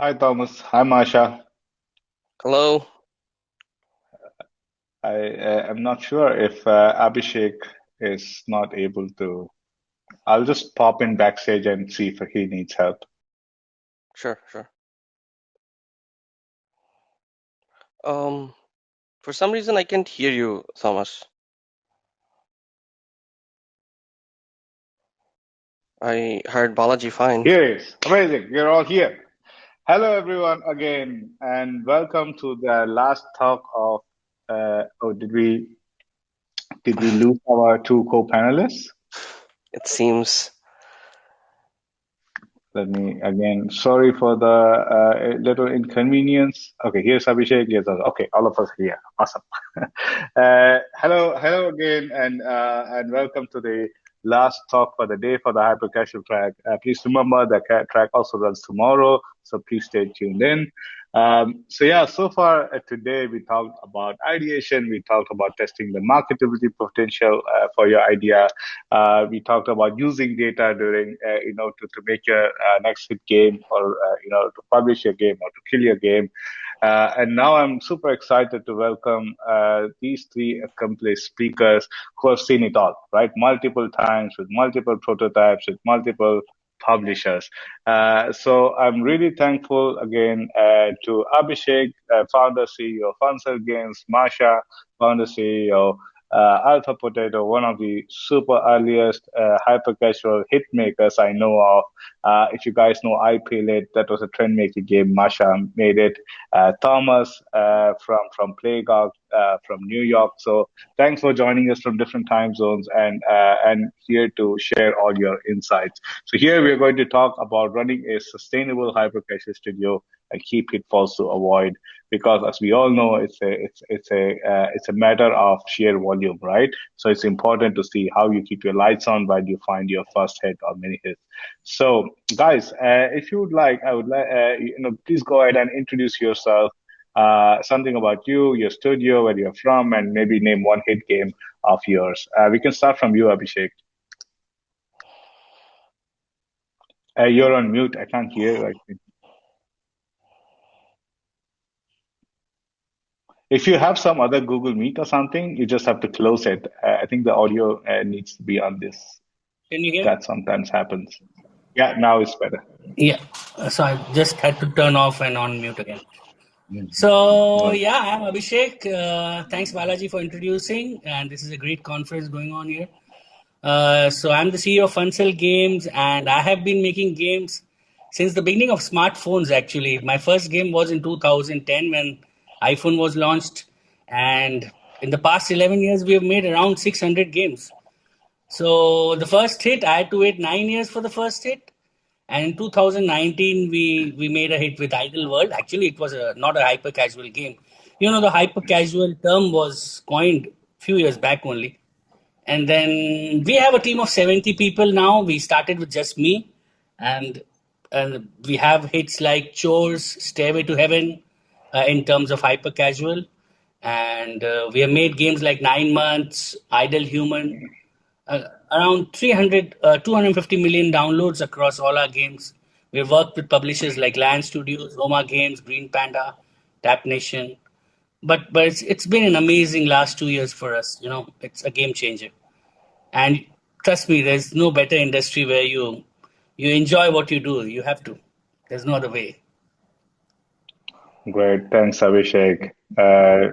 Hi Thomas. Hi Masha. Hello. I am not sure if Abhishek is not able to. I'll just pop in backstage and see if he needs help. Sure. Um, for some reason I can't hear you, Thomas. I heard Balaji fine. Here he is. Amazing. You're all here. Hello everyone again, and welcome to the last talk of. Oh, did we lose our two co-panelists? It seems. Let me again. Sorry for the little inconvenience. Okay, here's Abhishek. Here's okay. All of us here. Awesome. Hello again, and welcome to the last talk for the day for the hyper casual track. Please remember the track also runs tomorrow, so please stay tuned in. So yeah, so far today we talked about ideation. We talked about testing the marketability potential for your idea. We talked about using data during, to make your next hit game or, to publish your game or to kill your game. And now I'm super excited to welcome these three accomplished speakers who have seen it all, right? Multiple times with multiple prototypes, with multiple publishers. So I'm really thankful again to Abhishek, founder CEO of Funcel Games, Masha, founder CEO Alpha Potato, one of the super earliest hyper casual hit makers I know of. If you guys know I It, that was a trend making game. Masha made it. Thomas from Playgog from New York. So thanks for joining us from different time zones and here to share all your insights. So here we are going to talk about running a sustainable hyper casual studio and key pitfalls to avoid because as we all know it's a matter of sheer volume, right? So it's important to see how you keep your lights on while you find your first hit or mini hit. So guys, if you would like, I would like please go ahead and introduce yourself, something about you, your studio, where you're from, and maybe name one hit game of yours. We can start from you, Abhishek. You're on mute. I can't hear you, I think. If you have some other Google Meet or something, you just have to close it. I think the audio needs to be on this. Can you hear me? That sometimes happens. Yeah, now it's better. Yeah. So I just had to turn off and on mute again. No So worries. yeah, I'm Abhishek. Thanks Balaji for introducing, and this is a great conference going on here. So I'm the CEO of Funcel Games, and I have been making games since the beginning of smartphones. Actually, my first game was in 2010 when iPhone was launched, and in the past 11 years, we have made around 600 games. So the first hit, I had to wait 9 years for the first hit. And in 2019, we made a hit with Idle World. Actually, it was not a hyper casual game. You know, the hyper casual term was coined a few years back only. And then we have a team of 70 people now. We started with just me. And, and we have hits like Chores, Stairway to Heaven in terms of hyper casual. And we have made games like 9 Months, Idle Human, around 250 million downloads across all our games. We've worked with publishers like Land Studios, Roma Games, Green Panda, Tap Nation. But it's been an amazing last 2 years for us. You know, it's a game changer. And trust me, there's no better industry where you enjoy what you do. You have to. There's no other way. Great. Thanks, Abhishek. Yeah.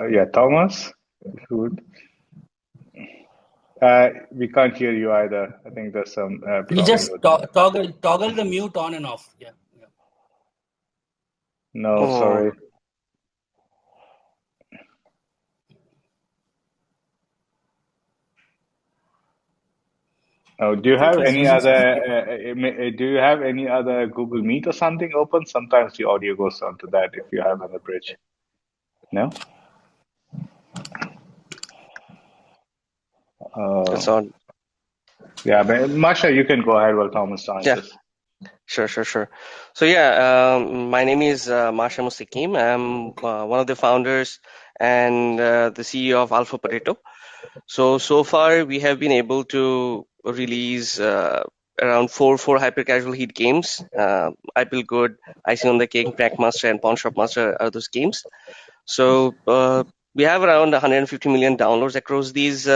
Yeah, Thomas, if you would. We can't hear you either. I think there's some You problem just with the. toggle the mute on and off. Yeah. Yeah. No, Oh, sorry. Oh, do I you think have he's any using other? speaker. Do you have any other Google Meet or something open? Sometimes the audio goes onto that if you have on bridge. No. it's Uh, on. yeah, but Masha, you can go ahead while Thomas Yeah, answers. sure. So yeah, my name is Masha Mustakim. I'm one of the founders and the CEO of Alpha Potato. So far we have been able to release around four hyper casual hit games. I Feel Good, Icing on the Cake, Prank Master, and Pawn Shop Master are those games. So we have around 150 million downloads across these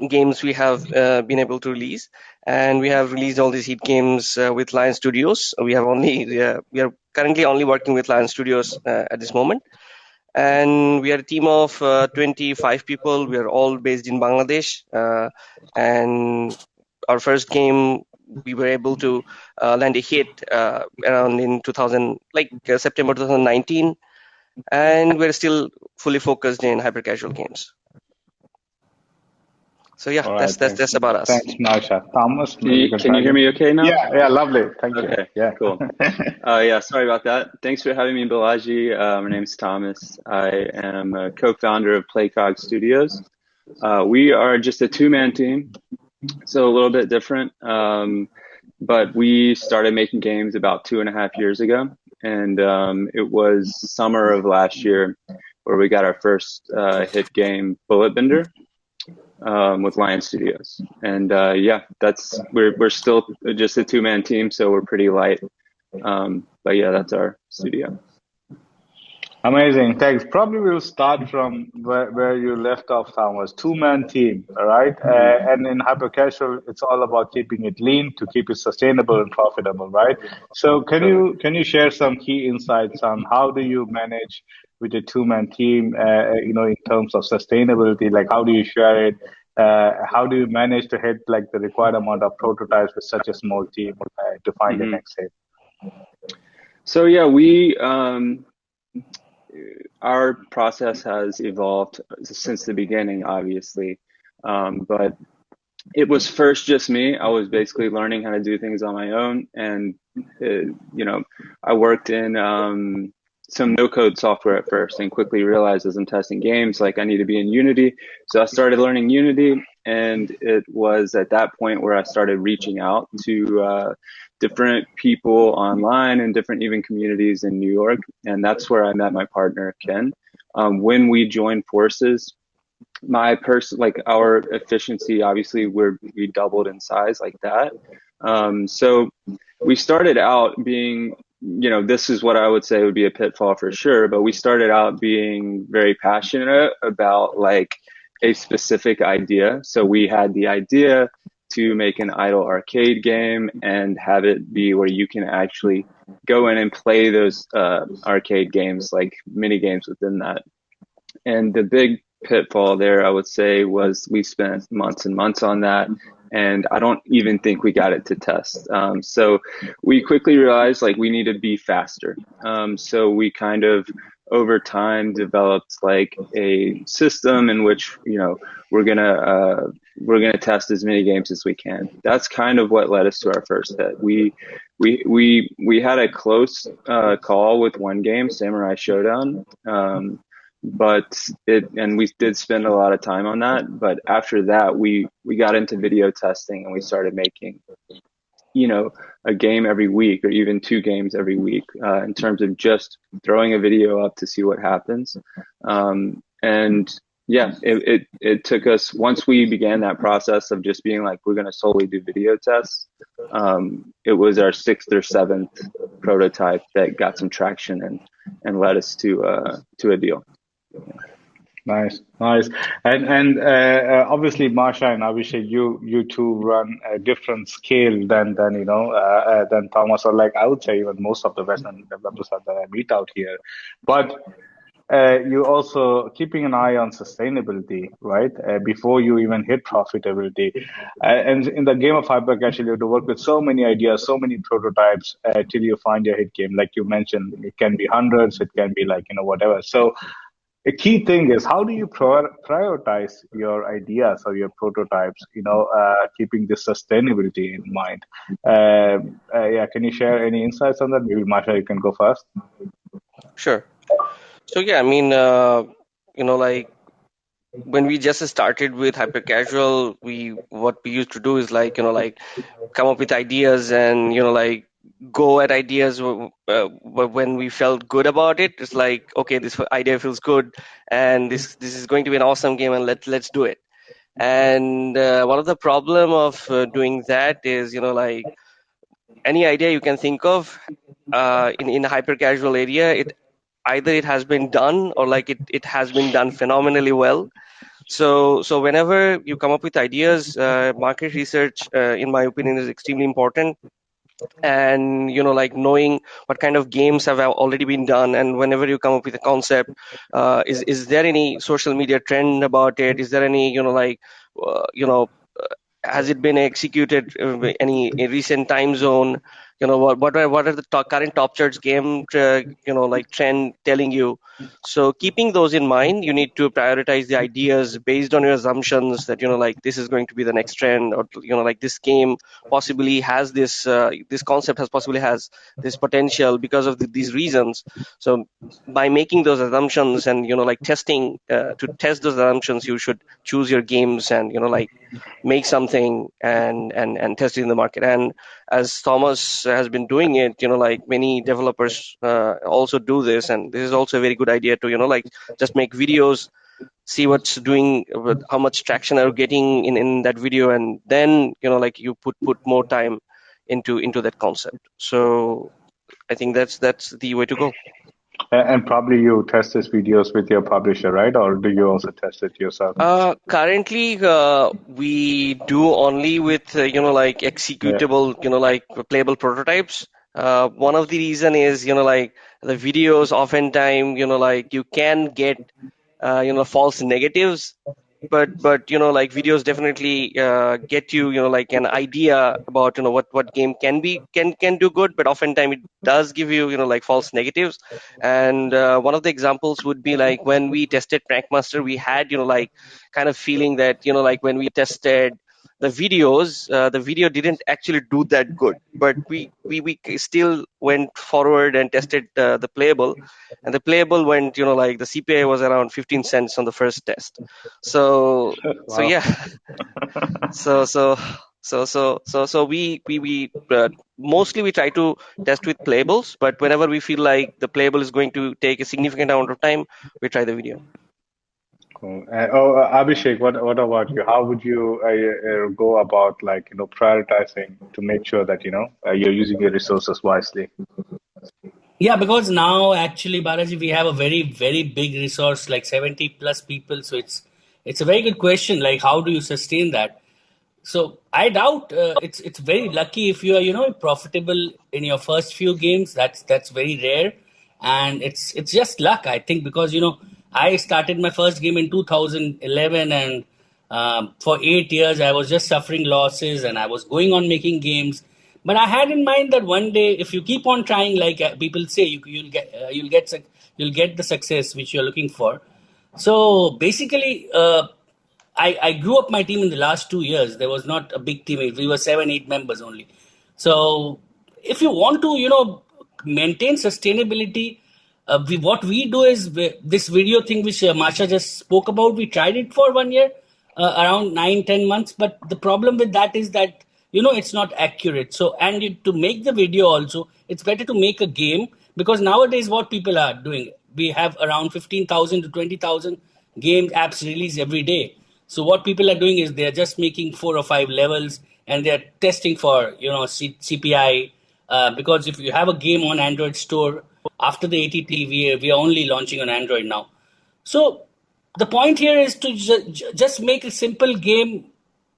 games we have been able to release, and we have released all these hit games with Lion Studios. We are currently only working with Lion Studios at this moment, and we are a team of 25 people. We are all based in Bangladesh, and our first game we were able to land a hit around in 2000, September 2019, and we're still fully focused in hyper casual games. So yeah, All right, that's about us. Thanks, Marsha. Thomas, Can you hear me okay now? Yeah, lovely. Thank you. Okay, Yeah, cool. Yeah, sorry about that. Thanks for having me, Balaji. My name's Thomas. I am a co-founder of Playcog Studios. We are just a two-man team, so a little bit different. But we started making games about 2.5 years ago, and it was summer of last year where we got our first hit game, Bullet Bender, with Lion Studios. And yeah, we're still just a two-man team, so we're pretty light. But yeah, that's our studio. amazing. Thanks. Probably we'll start from where you left off, Thomas. Two-man team, all right? And in hyper casual, it's all about keeping it lean to keep it sustainable and profitable, right? So can you share some key insights on how do you manage with a two-man team, in terms of sustainability? Like, how do you share it? How do you manage to hit like the required amount of prototypes with such a small team to find the next hit? So yeah, our process has evolved since the beginning, obviously. But it was first just me. I was basically learning how to do things on my own. And, I worked in some no-code software at first and quickly realized as I'm testing games, like I need to be in Unity. So I started learning Unity. And it was at that point where I started reaching out to different people online and different even communities in New York. And that's where I met my partner, Ken. When we joined forces, our efficiency, obviously we doubled in size like that. So we started out being, this is what I would say would be a pitfall for sure, but we started out being very passionate about like a specific idea. So we had the idea to make an idle arcade game and have it be where you can actually go in and play those arcade games, like mini games within that. And the big pitfall there, I would say, was we spent months and months on that, and I don't even think we got it to test. So we quickly realized like we need to be faster. So we kind of over time developed like a system in which we're gonna test as many games as we can. That's kind of what led us to our first hit. We had a close call with one game, Samurai Showdown. And we did spend a lot of time on that. But after that, we got into video testing and we started making, a game every week or even 2 games every week, in terms of just throwing a video up to see what happens. And yeah, it took us, once we began that process of just being like, we're going to solely do video tests. It was our 6th or 7th prototype that got some traction and led us to a deal. Nice. And obviously, Marsha and Abhishek, you two run a different scale than Thomas, or like I would say even most of the Western developers that I meet out here. But you also keeping an eye on sustainability, right? Before you even hit profitability. And in the game of hypercasual, you have to work with so many ideas, so many prototypes till you find your hit game. Like you mentioned, it can be hundreds, it can be like whatever. So a key thing is how do you prioritize your ideas or your prototypes, keeping this sustainability in mind. Yeah, can you share any insights on that? Maybe Masha, you can go first. Sure. So yeah, I mean, like when we just started with hyper casual, what we used to do is like come up with ideas and like go at ideas when we felt good about it. It's like, okay, this idea feels good and this is going to be an awesome game and let's do it. And one of the problem of doing that is, like any idea you can think of in a hyper casual area, either it has been done or like it has been done phenomenally well. So whenever you come up with ideas, market research, in my opinion, is extremely important. And like knowing what kind of games have already been done, and whenever you come up with a concept, is there any social media trend about it? Is there any uh, you know has it been executed any in recent time zone? What are the current top charts game like trend telling you? So keeping those in mind, you need to prioritize the ideas based on your assumptions that like this is going to be the next trend, or like this game possibly has this concept has possibly has this potential because of these reasons. So by making those assumptions and like testing to test those assumptions, you should choose your games and like make something and test it in the market. And as Thomas has been doing it, like many developers also do this, and this is also a very good idea to like just make videos, see what's doing, how much traction are you getting in that video, and then like you put more time into that concept. So I think that's the way to go. And probably you test these videos with your publisher, right? Or do you also test it yourself? Currently, we do only with like Yeah. executable, like playable prototypes. One of the reason is like the videos oftentimes like you can get false negatives, but like videos definitely get you like an idea about what game can do good, but oftentimes it does give you like false negatives. And one of the examples would be like when we tested Prankmaster, we had like kind of feeling that like when we tested the videos, the video didn't actually do that good, but we still went forward and tested the playable, and the playable went like the CPI was around 15 cents on the first test. So Wow. yeah. So we mostly we try to test with playables, but whenever we feel like the playable is going to take a significant amount of time, we try the video. Cool. Abhishek, what about you? How would you go about like prioritizing to make sure that you're using your resources wisely? Yeah, because now actually, Balaji, we have a very, very big resource, like 70 plus people. So it's a very good question. Like, how do you sustain that? So I doubt it's very lucky if you are profitable in your first few games. That's very rare, and it's just luck, I think, because I started my first game in 2011, and for 8 years I was just suffering losses, and I was going on making games. But I had in mind that one day, if you keep on trying, like people say, you'll get the success which you're looking for. So basically, I grew up my team in the last 2 years. There was not a big team. We were 7, 8 members only. So if you want to, maintain sustainability, what we do is this video thing which Masha just spoke about. We tried it for 1 year, around 9, 10 months. But the problem with that is that it's not accurate. So to make the video also, it's better to make a game, because nowadays what people are doing, we have around 15,000 to 20,000 game apps released every day. So what people are doing is they are just making 4 or 5 levels, and they are testing for CPI, because if you have a game on Android store after the ATT, we are only launching on Android now. So the point here is to just make a simple game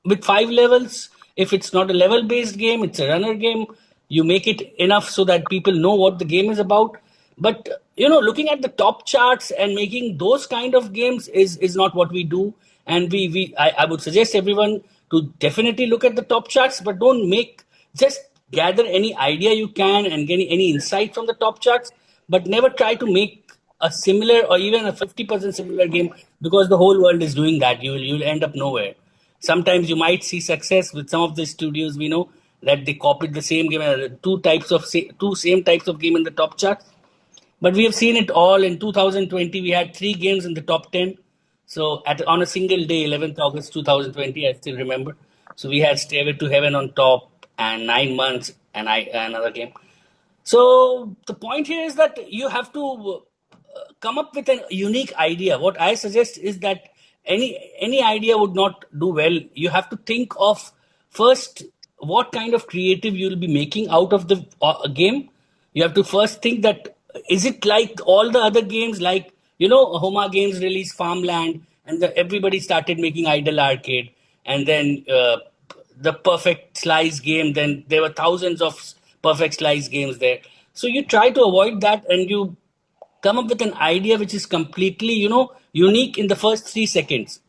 with 5 levels. If it's not a level based game, it's a runner game. You make it enough so that people know what the game is about. But looking at the top charts and making those kind of games is not what we do. And I would suggest everyone to definitely look at the top charts, but don't make, just gather any idea you can and get any insight from the top charts, but never try to make a similar or even a 50% similar game, because the whole world is doing that. You'll end up nowhere. Sometimes you might see success with some of the studios. We know that they copied the same game, two same types of game in the top charts. But we have seen it all. In 2020, we had 3 games in the top 10. So on a single day, 11th August 2020, I still remember. So we had Stairway to Heaven on top, and 9 months, and another game. So the point here is that you have to come up with a unique idea. What I suggest is that any idea would not do well. You have to think of first what kind of creative you'll be making out of the game. You have to first think that is it like all the other games, like Homa Games released Farmland, and everybody started making Idle Arcade, and then the Perfect Slice game. Then there were thousands of Perfect Slice games there. So you try to avoid that, and you come up with an idea which is completely unique in the first 3 seconds.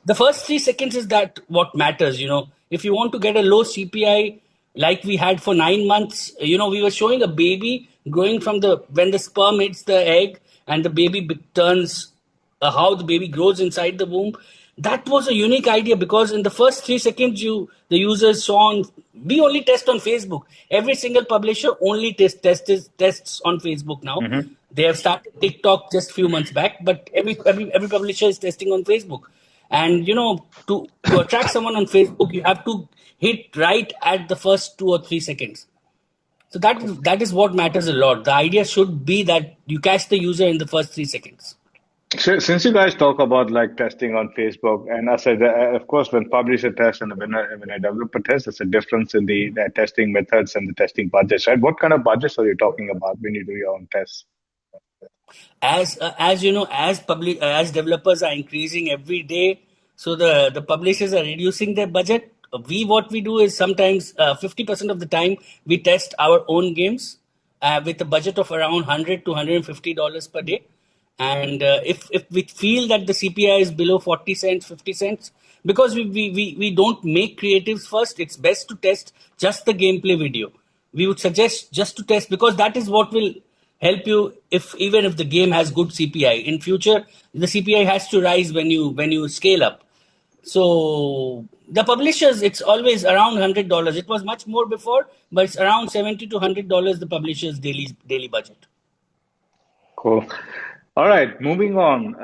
The first 3 seconds is that what matters. If you want to get a low CPI, like we had for 9 months, we were showing a baby growing from when the sperm hits the egg, and the baby turns, how the baby grows inside the womb. That was a unique idea, because in the first 3 seconds, the users saw we only test on Facebook. Every single publisher only tests on Facebook now. Mm-hmm. They have started TikTok just few months back, but every publisher is testing on Facebook. And to attract someone on Facebook, you have to hit right at the first 2 or 3 seconds. So that is what matters a lot. The idea should be that you catch the user in the first 3 seconds. So, since you guys talk about like testing on Facebook, and I said, of course, when publisher tests and when a developer tests, there's a difference in the testing methods and the testing budgets, right? What kind of budgets are you talking about when you do your own tests? As you know, as developers are increasing every day, so the publishers are reducing their budget. What we do is sometimes 50% of the time we test our own games with a budget of around $100 to $150 per day. And if we feel that the CPI is below 40 cents, 50 cents, because we don't make creatives first, it's best to test just the gameplay video. We would suggest just to test, because that is what will help you even if the game has good CPI. In future, the CPI has to rise when you scale up. So the publishers, it's always around $100. It was much more before, but it's around $70 to $100 the publisher's daily budget. Cool. All right, moving on.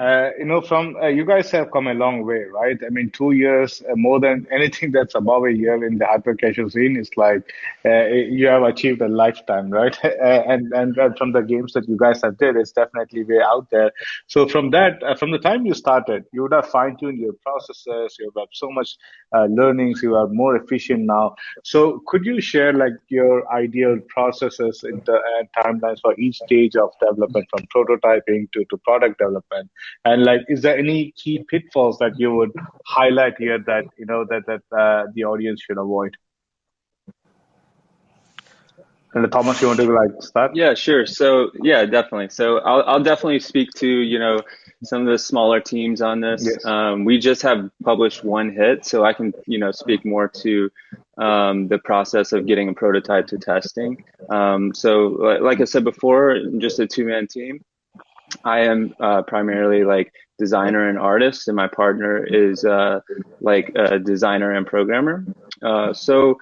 From you guys have come a long way, right? I mean, 2 years, more than anything that's above a year in the hyper casual scene is like you have achieved a lifetime, right? And from the games that you guys have did, it's definitely way out there. So from from the time you started, you would have fine-tuned your processes. You have so much learnings. You are more efficient now. So could you share like your ideal processes in the timelines for each stage of development, from prototyping to product development? And like, is there any key pitfalls that you would highlight here that the audience should avoid? And Thomas, you want to like start? Yeah, sure. So yeah, definitely. So I'll definitely speak to some of the smaller teams on this. Yes. We just have published one hit, so I can speak more to the process of getting a prototype to testing. So like I said before, just a two-man team. I am primarily like designer and artist, and my partner is like a designer and programmer. So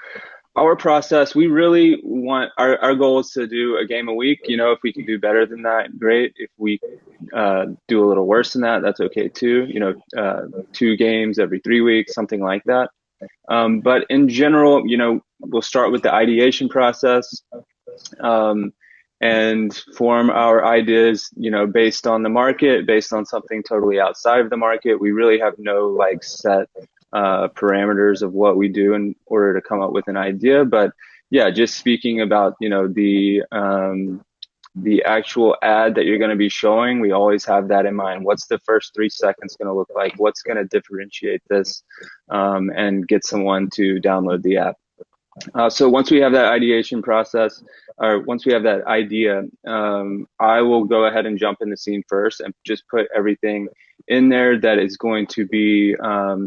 our process, we really want our goal is to do a game a week. If we can do better than that, great. If we do a little worse than that, that's okay too. 2 games every 3 weeks, something like that. But in general, we'll start with the ideation process. And form our ideas, based on the market, based on something totally outside of the market. We really have no like set parameters of what we do in order to come up with an idea. But yeah, just speaking about the actual ad that you're going to be showing, we always have that in mind. What's the first 3 seconds going to look like? What's going to differentiate this and get someone to download the app? So once we have that ideation process, or once we have that idea, I will go ahead and jump in the scene first and just put everything in there that is going to be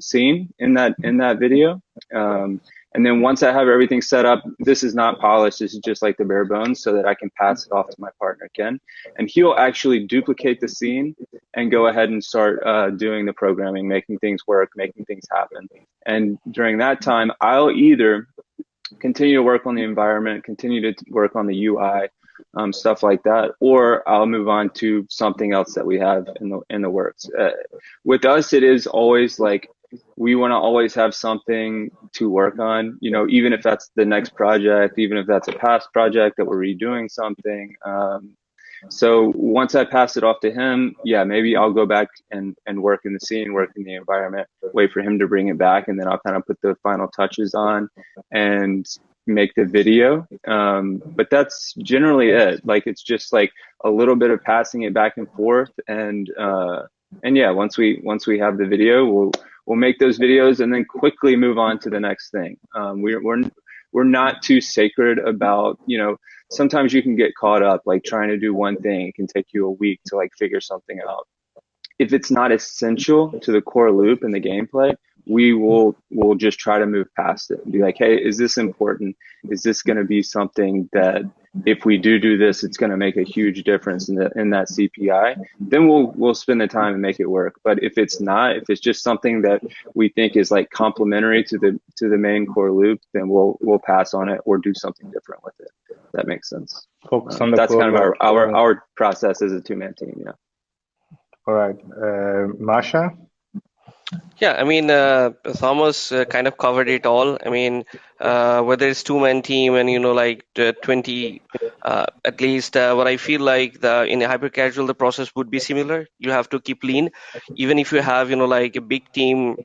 seen in that video. And then once I have everything set up, this is not polished. This is just like the bare bones, so that I can pass it off to my partner, Ken. And he'll actually duplicate the scene and go ahead and start doing the programming, making things work, making things happen. And during that time, I'll either continue to work on the environment, continue to work on the UI, stuff like that, or I'll move on to something else that we have in the works. With us, it is always like we want to always have something to work on, even if that's the next project, even if that's a past project that we're redoing something. So once I pass it off to him, yeah, maybe I'll go back and work in the scene, work in the environment, wait for him to bring it back, and then I'll kind of put the final touches on and make the video. But that's generally it. Like, it's just like a little bit of passing it back and forth, and yeah, once we have the video, we'll make those videos and then quickly move on to the next thing. We're not too sacred about, sometimes you can get caught up like trying to do one thing. It can take you a week to like figure something out. If it's not essential to the core loop and the gameplay, we'll just try to move past it and be like, hey, is this important? Is this going to be something that if we do this, it's going to make a huge difference in that CPI? Then we'll spend the time and make it work. But if it's not, if it's just something that we think is like complementary to the main core loop, then we'll pass on it or do something different with it. If that makes sense. Focus on the that's core kind of loop. our process as a two-man team. Yeah. All right, Masha. Yeah, I mean, Thomas kind of covered it all. I mean, whether it's two-man team and, 20, at least what I feel like in a hyper casual, the process would be similar. You have to keep lean. Even if you have, like a big team,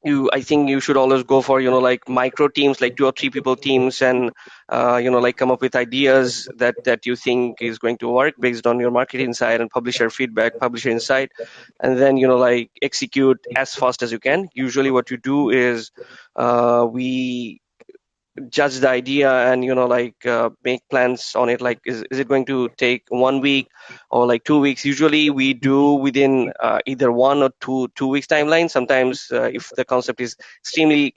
I think you should always go for, like micro teams, like 2 or 3 people teams, and, like come up with ideas that you think is going to work based on your market insight and publisher feedback, publisher insight, and then, like execute as fast as you can. Usually what you do is we judge the idea and make plans on it, like is it going to take 1 week or like 2 weeks. Usually we do within either 1 or 2 weeks timeline. Sometimes if the concept is extremely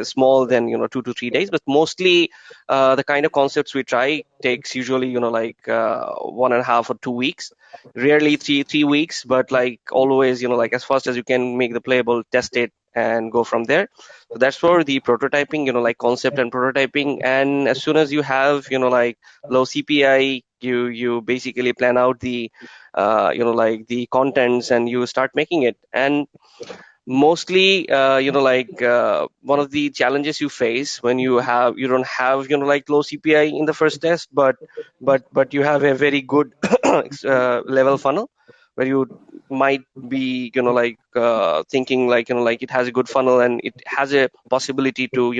small, then 2 to 3 days, but mostly the kind of concepts we try takes usually 1.5 or 2 weeks, rarely three weeks, but like always as fast as you can make the playable, test it and go from there. So that's for the prototyping, like concept and prototyping. And as soon as you have, low CPI, you basically plan out the, the contents and you start making it. And mostly, one of the challenges you face when you don't have, low CPI in the first test, but you have a very good level funnel where you might be thinking like it has a good funnel and it has a possibility to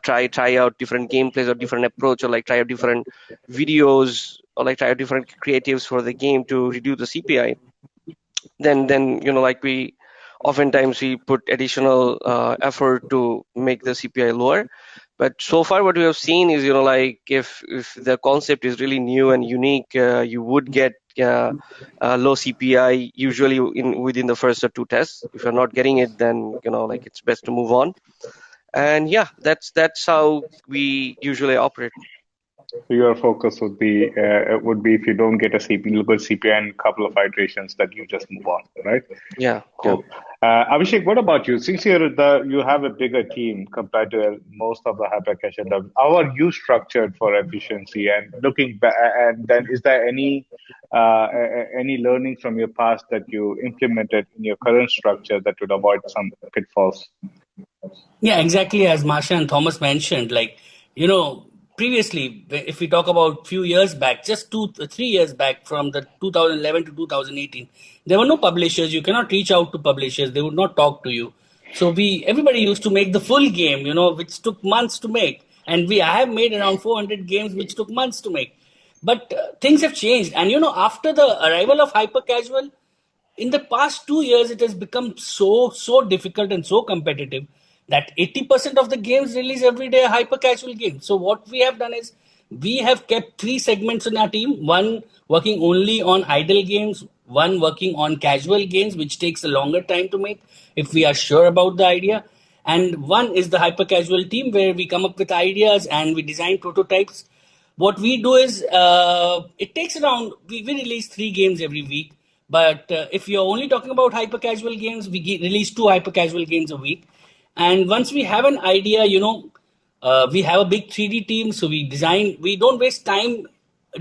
try out different gameplays or different approach, or like try out different videos, or like try out different creatives for the game to reduce the CPI. Then we oftentimes we put additional effort to make the CPI lower. But so far what we have seen is if the concept is really new and unique, you would get low CPI usually within the first or 2 tests. If you're not getting it, then it's best to move on. And yeah, that's how we usually operate. So your focus would be if you don't get a good CPI and a couple of iterations, that you just move on, right? Yeah. Cool. Yeah. Abhishek, what about you? Since you have a bigger team compared to most of the hyper casual devs, how are you structured for efficiency? And looking back, and then is there any learnings from your past that you implemented in your current structure that would avoid some pitfalls? Yeah, exactly as Masha and Thomas mentioned, previously, if we talk about few years back, just 3 years back, from the 2011 to 2018, there were no publishers. You cannot reach out to publishers. They would not talk to you. So everybody used to make the full game, which took months to make. And I have made around 400 games, which took months to make. But things have changed. And, after the arrival of hyper casual, in the past 2 years, it has become so difficult and so competitive that 80% of the games released every day are hyper casual games. So what we have done is we have kept 3 segments in our team: one working only on idle games, one working on casual games, which takes a longer time to make if we are sure about the idea, and one is the hyper casual team where we come up with ideas and we design prototypes. What we do is it takes around, we release 3 games every week. But if you're only talking about hyper casual games, we release 2 hyper casual games a week. And once we have an idea, we have a big 3D team, so we don't waste time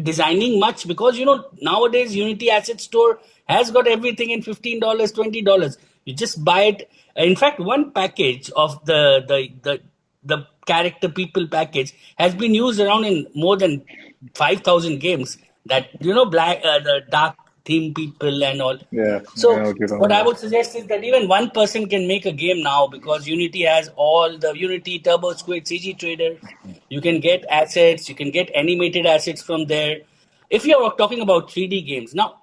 designing much, because nowadays Unity Asset Store has got everything in $15, $20. You just buy it. In fact, one package of the character people package has been used around in more than 5,000 games. that black the dark theme people and all. Yeah, I So know what you're talking what I about. would suggest is that even one person can make a game now, because Unity has all the Unity, Turbo Squid, CG Trader. You can get assets, you can get animated assets from there. If you're talking about 3D games now,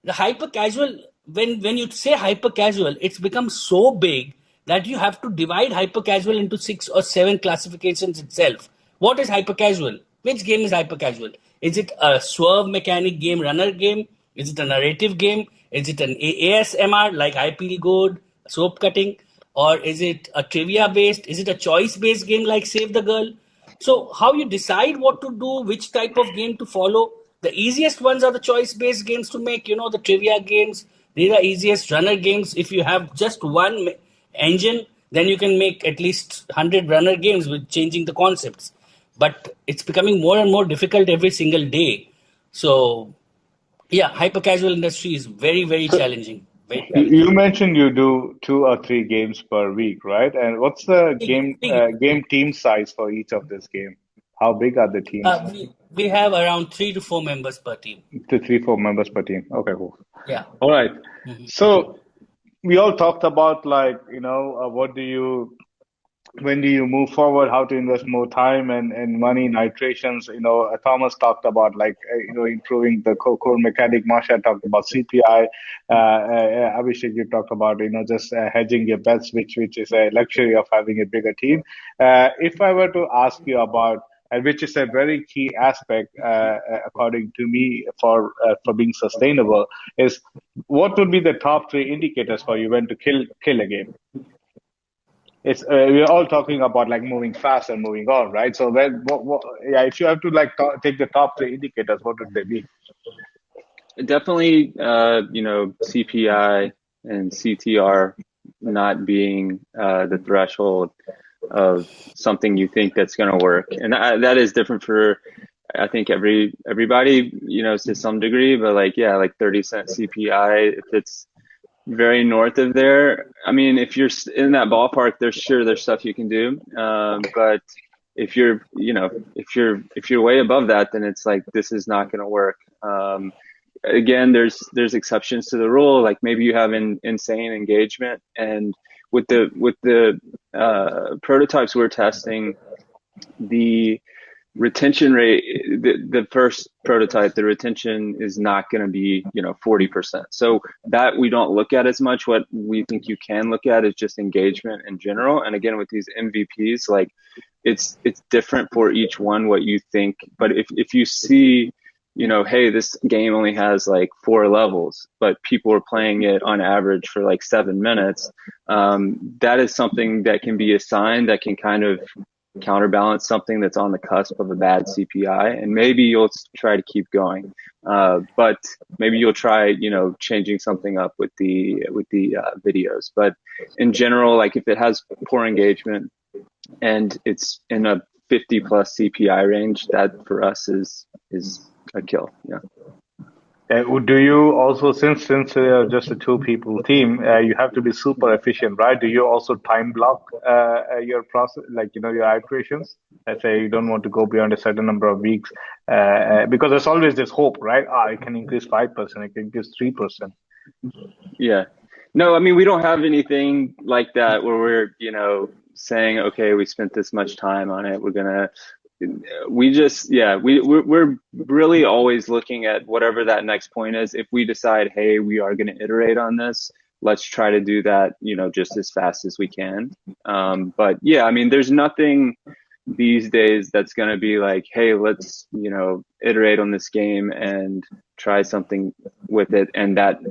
the hyper casual, when you say hyper casual, it's become so big that you have to divide hyper casual into 6 or 7 classifications itself. What is hyper casual? Which game is hyper casual? Is it a swerve mechanic game, runner game? Is it a narrative game? Is it an ASMR like I Feel Good, soap cutting? Or is it a trivia based? Is it a choice based game like Save the Girl? So how you decide what to do, which type of game to follow? The easiest ones are the choice-based games to make. The trivia games. These are easiest runner games. If you have just one engine, then you can make at least 100 runner games with changing the concepts. But it's becoming more and more difficult every single day. So yeah, hyper-casual industry is very, very So challenging. Very you challenging. mentioned you do 2 or 3 games per week, right? And what's the Three game team size for each of this game? How big are the teams? we have around 3 to 4 members per team. 3, 4 members per team. Okay, cool. Yeah. All right. Mhm. So we all talked about like, what do you when do you move forward, how to invest more time and money in iterations. Thomas talked about like improving the core mechanic. Masha talked about CPI. Abhishek, you talked about just hedging your bets, which is a luxury of having a bigger team. If I were to ask you about, and which is a very key aspect, according to me, for being sustainable, is what would be the top 3 indicators for you when to kill a game? It's we're all talking about like moving fast and moving on, right? So yeah, if you have to like take the top 3 indicators, what would they be? Definitely, CPI and CTR not being the threshold of something you think that's going to work, and that is different for, I think, everybody, to some degree. But like, yeah, like 30-cent CPI, if it's very north of there, I mean, if you're in that ballpark, there's stuff you can do. But if you're way above that, then it's like this is not going to work. Again, there's exceptions to the rule. Like maybe you have an insane engagement, and with the prototypes we're testing, the retention rate, the first prototype, the retention is not going to be 40%. So that we don't look at as much. What we think you can look at is just engagement in general. And again, with these MVPs, like it's different for each one what you think. But if you see, hey, this game only has like 4 levels, but people are playing it on average for like 7 minutes, that is something that can be a sign that can kind of counterbalance something that's on the cusp of a bad CPI, and maybe you'll try to keep going. But maybe you'll try, changing something up with the videos. But in general, like if it has poor engagement and it's in a 50 plus CPI range, that for us is a kill. Yeah. Do you also, since just a 2 people team, you have to be super efficient, right? Do you also time block your process, like your iterations? Let's say you don't want to go beyond a certain number of weeks, because there's always this hope, right? It can increase 5%, it can increase 3%. Yeah. No, I mean, we don't have anything like that where we're, saying, okay, we spent this much time on it. We're really always looking at whatever that next point is. If we decide, hey, we are going to iterate on this, let's try to do that, just as fast as we can. But yeah, I mean, there's nothing these days that's going to be like, hey, let's, iterate on this game and try something with it. And that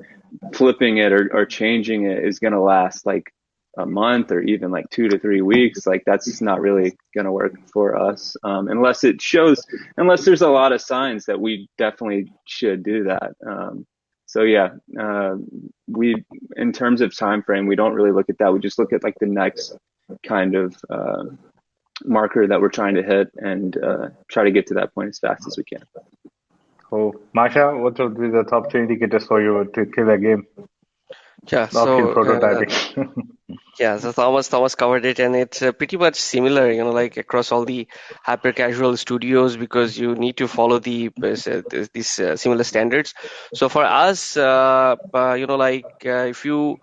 flipping it or changing it is going to last like a month or even like 2 to 3 weeks. Like that's just not really going to work for us, unless there's a lot of signs that we definitely should do that. So yeah, we, in terms of time frame, we don't really look at that. We just look at like the next kind of marker that we're trying to hit and try to get to that point as fast as we can. Cool. Masha, what would be the top 3 indicators for you to kill a game? Yeah, Not kill so prototyping. Yeah, so Thomas covered it, and it's pretty much similar, like across all the hyper casual studios, because you need to follow these similar standards. So for us, if you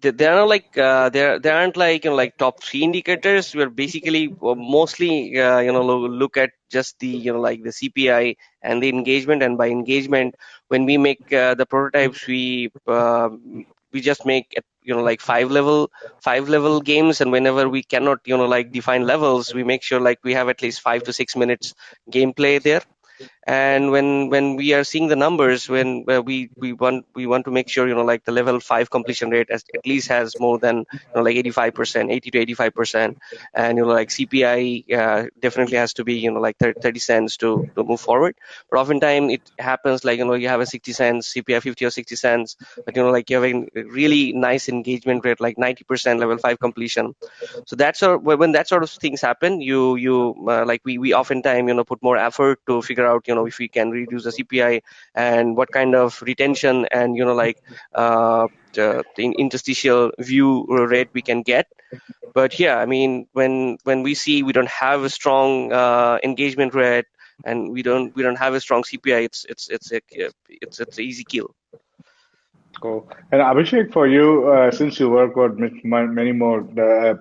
there are like there aren't like like top three indicators. We're basically mostly look at just the like the CPI and the engagement. And by engagement, when we make the prototypes, we just make like five level games. And whenever we cannot like define levels, we make sure like we have at least 5 to 6 minutes gameplay there. And when we are seeing the numbers, when we want to make sure like the level 5 completion rate at least has more than like 85%, 80 to 85%. And like CPI definitely has to be like 30 cents to move forward. But oftentimes it happens like you have a 60 cents CPI, 50 or 60 cents, but like you have a really nice engagement rate like 90% level 5 completion. So that's when that sort of things happen, you like we oftentimes put more effort to figure out if we can reduce the CPI and what kind of retention and like the interstitial view rate we can get. But yeah, I mean, when we see we don't have a strong engagement rate and we don't have a strong CPI, it's an easy kill. Cool. And Abhishek, for you, since you work with many more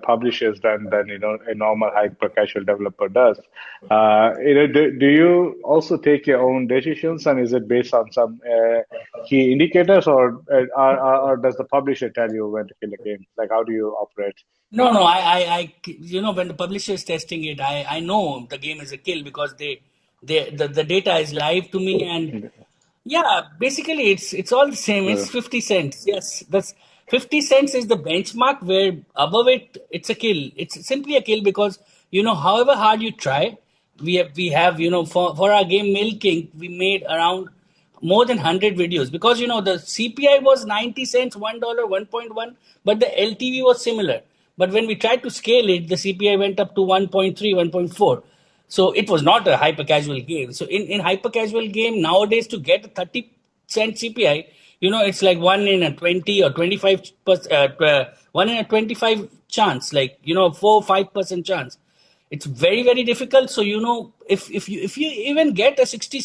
publishers than a normal hyper casual developer does, do you also take your own decisions, and is it based on some key indicators, or does the publisher tell you when to kill a game? Like, how do you operate? No, when the publisher is testing it, I know the game is a kill because the data is live to me. And yeah, basically it's all the same. Yeah. It's 50 cents. Yes, that's 50 cents is the benchmark, where above it it's a kill. It's simply a kill because however hard you try, we have for our game Milking, we made around more than 100 videos, because the CPI was 90 cents, $1, 1.1, but the LTV was similar. But when we tried to scale it, the CPI went up to 1.3, 1.4. So it was not a hyper casual game. So in hyper casual game nowadays, to get a 30-cent CPI, it's like 1 in a 20 or 25 1 in a 25 chance, like 4 or 5% chance. It's very, very difficult. So if you even get a 60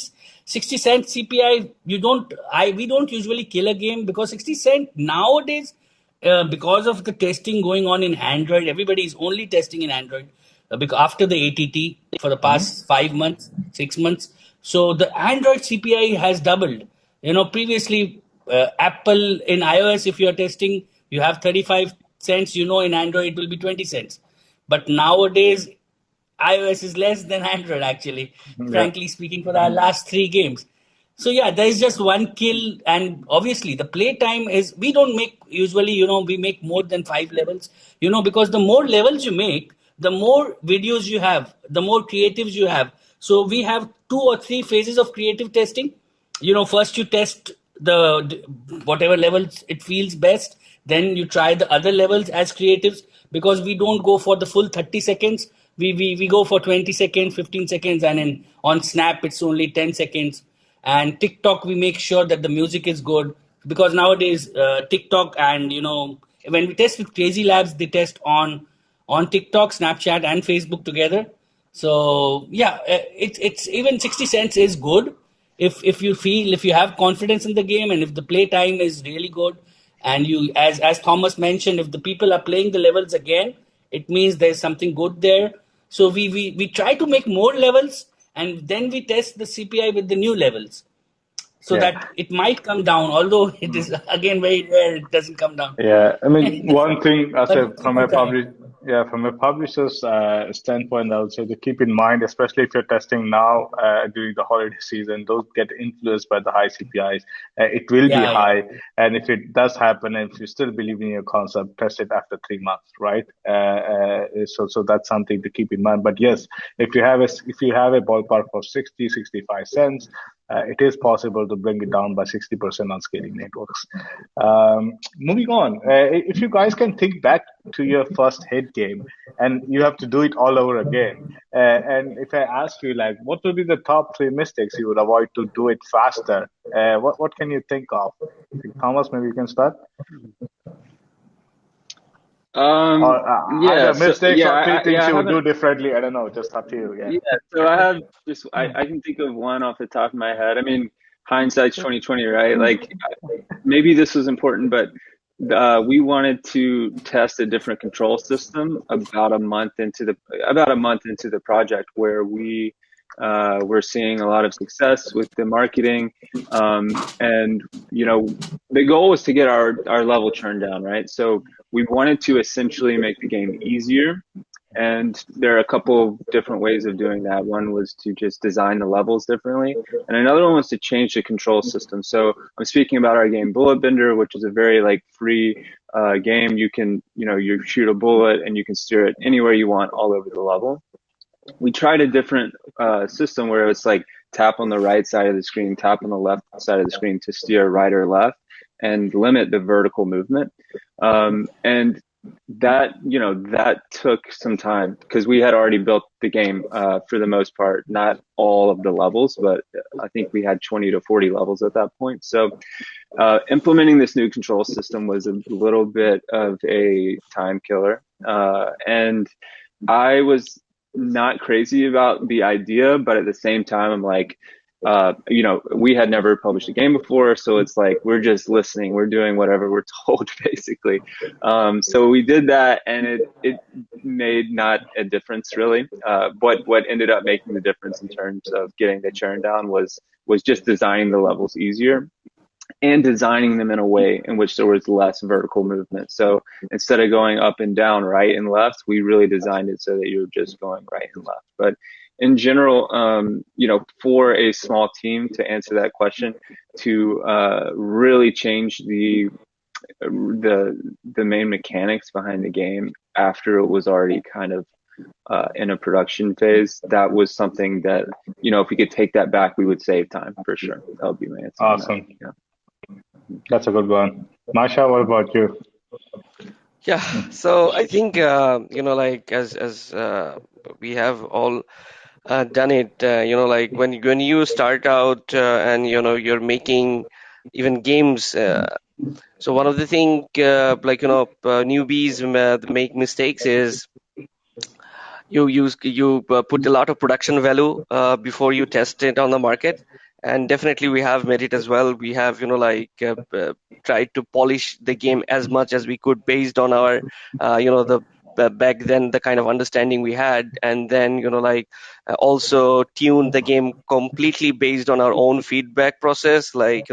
cent CPI, we don't usually kill a game, because 60 cent nowadays, because of the testing going on in Android, everybody is only testing in Android, because after the ATT for the Mhm. past 5 months, 6 months. So the Android CPI has doubled. Previously, Apple in iOS, if you're testing, you have 35 cents. In Android it will be 20 cents. But nowadays, iOS is less than Android, actually, Yeah. frankly speaking, for our last three games. So yeah, there is just one kill, and obviously the play time is, we don't make usually, we make more than 5 levels, because the more levels you make, the more videos you have, the more creatives you have. So we have 2 or 3 phases of creative testing. First you test whatever levels it feels best, then you try the other levels as creatives, because we don't go for the full 30 seconds. We go for 20 seconds, 15 seconds, and on Snap it's only 10 seconds. And TikTok, we make sure that the music is good, because nowadays TikTok, and when we test with Crazy Labs, they test on TikTok, Snapchat, and Facebook together. So yeah, it's even 60 cents is good if you have confidence in the game, and if the play time is really good, and you, as Thomas mentioned, if the people are playing the levels again, it means there's something good there. So we try to make more levels, and then we test the CPI with the new levels, so Yeah. that it might come down, although it is again very rare it doesn't come down. Yeah, I mean, one thing I But say most of from the a time. from a publisher's standpoint, I would say to keep in mind, especially if you're testing now during the holiday season, those get influenced by the high CPIs. It will be Yeah, yeah. high, and if it does happen, and if you still believe in your concept, test it after 3 months, right? So that's something to keep in mind. But yes, if you have a ballpark of 60, 65 cents, it is possible to bring it down by 60% on scaling networks. Moving on, if you guys can think back to your first hit game and you have to do it all over again, and if I ask you, like, what would be the top 3 mistakes you would avoid to do it faster? What can you think of? Thomas, maybe you can start. Or Yeah. either So mistakes yeah, or three things I you would do haven't. differently. I don't know. Just up to you again. Yeah. So I have just I can think of one off the top of my head. I mean, hindsight's 2020, right? Like maybe this was important, but we wanted to test a different control system about a month into the project, where we were seeing a lot of success with the marketing, and the goal was to get our level churn down, right? So we wanted to essentially make the game easier. And there are a couple of different ways of doing that. One was to just design the levels differently, and another one was to change the control system. So I'm speaking about our game Bullet Bender, which is a very free game. You can, you shoot a bullet and you can steer it anywhere you want all over the level. We tried a different system where it's like tap on the right side of the screen, tap on the left side of the screen to steer right or left, and limit the vertical movement. And that took some time because we had already built the game for the most part, not all of the levels, but I think we had 20 to 40 levels at that point. So implementing this new control system was a little bit of a time killer. And I was not crazy about the idea, but at the same time, I'm like, we had never published a game before, so it's like we're just listening, we're doing whatever we're told, basically. So we did that, and it made not a difference really. What ended up making the difference in terms of getting the churn down was just designing the levels easier and designing them in a way in which there was less vertical movement. So instead of going up and down, right and left, we really designed it so that you're just going right and left. But in general, for a small team to answer that question, to really change the main mechanics behind the game after it was already kind of in a production phase, that was something that, if we could take that back, we would save time for sure. That would be my answer. Awesome. Yeah. That's a good one. Masha, what about you? Yeah, so I think as we have all done it, when you start out and you're making even games. So one of the thing newbies make mistakes is you put a lot of production value before you test it on the market. And definitely we have made it as well. We have tried to polish the game as much as we could based on our back then the kind of understanding we had, and then also tune the game completely based on our own feedback process, I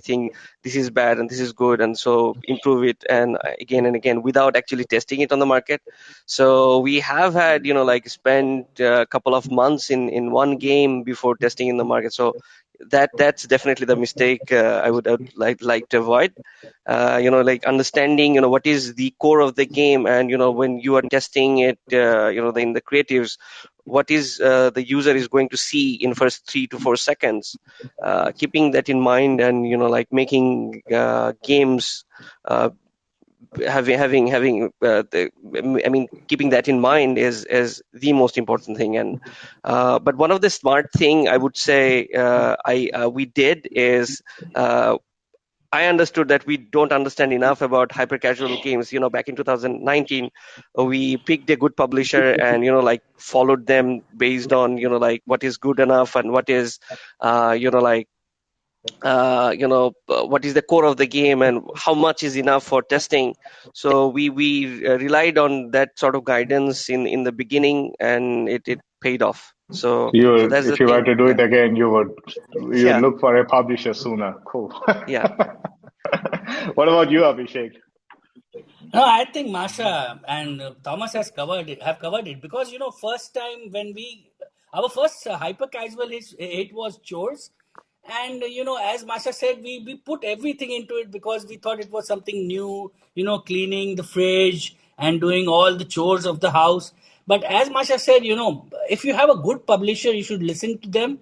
think this is bad and this is good, and so improve it and again without actually testing it on the market. So we have had spent a couple of months in one game before testing in the market. So that's definitely the mistake I would like to avoid. Understanding what is the core of the game, and when you are testing it in the creatives, what is the user is going to see in first 3 to 4 seconds. Keeping that in mind, and making games keeping that in mind is the most important thing. And but one of the smart thing I would say we did is I understood that we don't understand enough about hyper casual games. Back in 2019, we picked a good publisher and followed them based on what is good enough and what is what is the core of the game and how much is enough for testing. So we relied on that sort of guidance in the beginning, and it paid off. So that's the If you were thing. to do it Yeah. again, you would Yeah. look for a publisher sooner. Cool. Yeah. What about you, Abhishek? No, I think Masha and Thomas have covered it because first time when our first hyper casual hit was chores, and as Masha said, we put everything into it because we thought it was something new, cleaning the fridge and doing all the chores of the house. But as Masha said, if you have a good publisher, you should listen to them,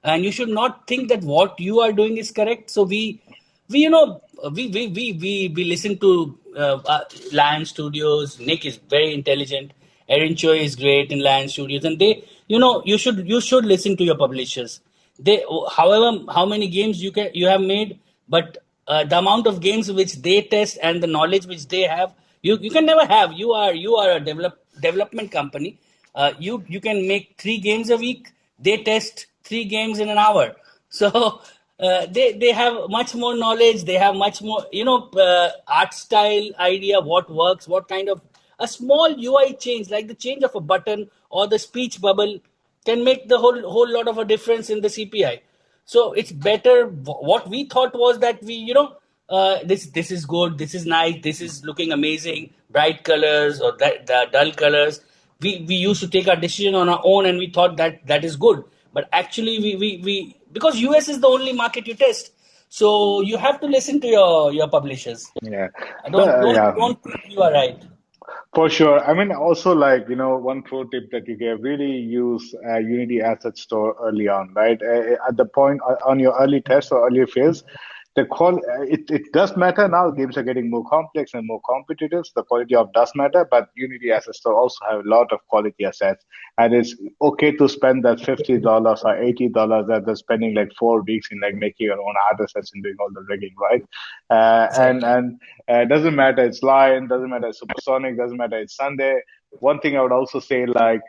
and you should not think that what you are doing is correct. So we you know we listen to Lion Studios. Nick is very intelligent. Erin Choi is great in Lion Studios, and they you should listen to your publishers. They, however, how many games you have made, but the amount of games which they test and the knowledge which they have, You can never have. You are a development company. You can make 3 games a week. They test 3 games in an hour. So they have much more knowledge. They have much more art style idea, what works, what kind of a small UI change, like the change of a button or the speech bubble, can make the whole lot of a difference in the CPI. So it's better. What we thought was that this is good, this is nice, this is looking amazing, bright colors or the dull colors. We used to take our decision on our own, and we thought that is good. But actually, we because US is the only market you test, so you have to listen to your publishers. Yeah. Don't think you are right. For sure. I mean, also like, one pro tip that you gave, really use Unity Asset Store early on, right? At the point on your early test or early phase, it does matter now. Games are getting more complex and more competitive. The quality of does matter, but Unity Asset Store also have a lot of quality assets, and it's okay to spend that $50 or $80 that they're spending like 4 weeks in like making your own art assets and doing all the rigging, right? And doesn't matter it's Lion, doesn't matter it's Supersonic, doesn't matter it's Sunday. One thing I would also say, like,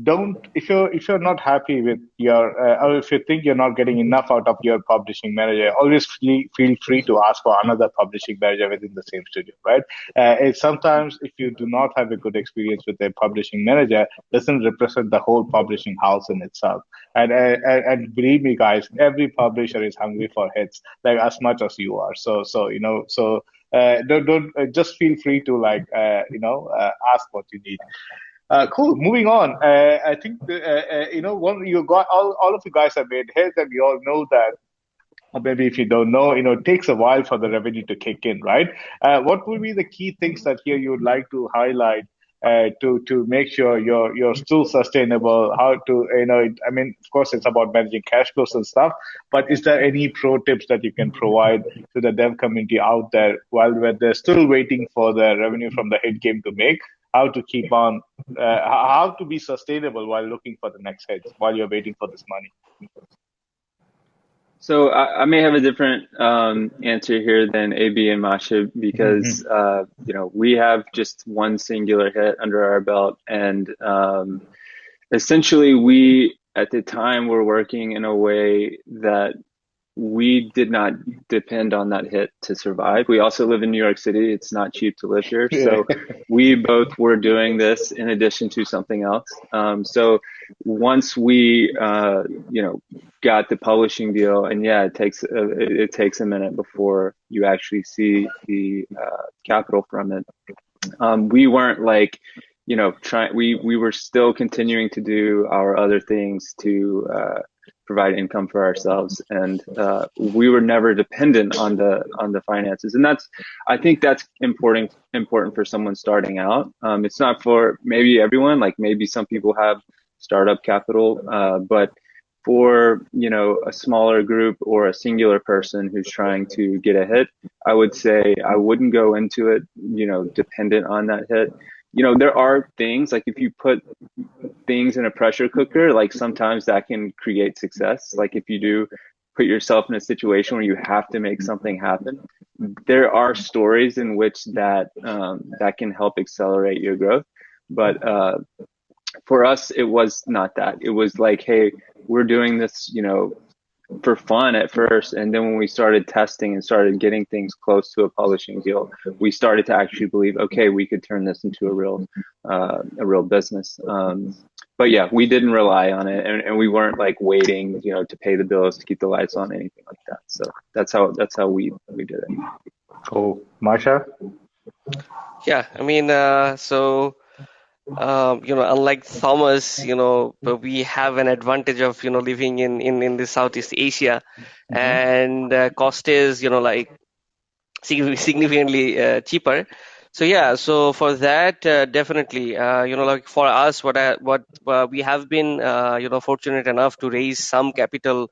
don't if you're not happy with your or if you think you're not getting enough out of your publishing manager, always feel free to ask for another publishing manager within the same studio, right? Sometimes if you do not have a good experience with a publishing manager, doesn't represent the whole publishing house in itself. And believe me, guys, every publisher is hungry for hits, like as much as you are. Don't just feel free to ask what you need. Cool. Moving on. I think one you got all of you guys have made hits, and we all know that. Or maybe if you don't know, it takes a while for the revenue to kick in, right? What would be the key things that here you would like to highlight to make sure you're still sustainable? How to I mean, of course, it's about managing cash flows and stuff. But is there any pro tips that you can provide to the dev community out there while they're still waiting for the revenue from the hit game to make? How to keep on, how to be sustainable while looking for the next hit, while you're waiting for this money? So I may have a different answer here than AB and Masha because we have just one singular hit under our belt, and essentially we at the time were working in a way that we did not depend on that hit to survive. We also live in New York City. It's not cheap to live here. So we both were doing this in addition to something else. So once we, got the publishing deal, and it takes a minute before you actually see the capital from it. We weren't like, we were still continuing to do our other things to provide income for ourselves, and we were never dependent on the finances, and I think that's important for someone starting out. It's not for maybe everyone, like maybe some people have startup capital, but for a smaller group or a singular person who's trying to get a hit, I would say I wouldn't go into it dependent on that hit. There are things like if you put things in a pressure cooker, like sometimes that can create success. Like if you do put yourself in a situation where you have to make something happen, there are stories in which that can help accelerate your growth. But for us, it was not that. It was like, hey, we're doing this, for fun at first, and then when we started testing and started getting things close to a publishing deal, we started to actually believe, okay, we could turn this into a real business. But yeah, we didn't rely on it, and we weren't like waiting, to pay the bills, to keep the lights on, anything like that. So that's how we did it. Cool. Masha? Yeah, I mean, unlike Thomas, but we have an advantage of, living in the Southeast Asia, and cost is, significantly cheaper. So yeah, so for that, definitely, like for us, what we have been, fortunate enough to raise some capital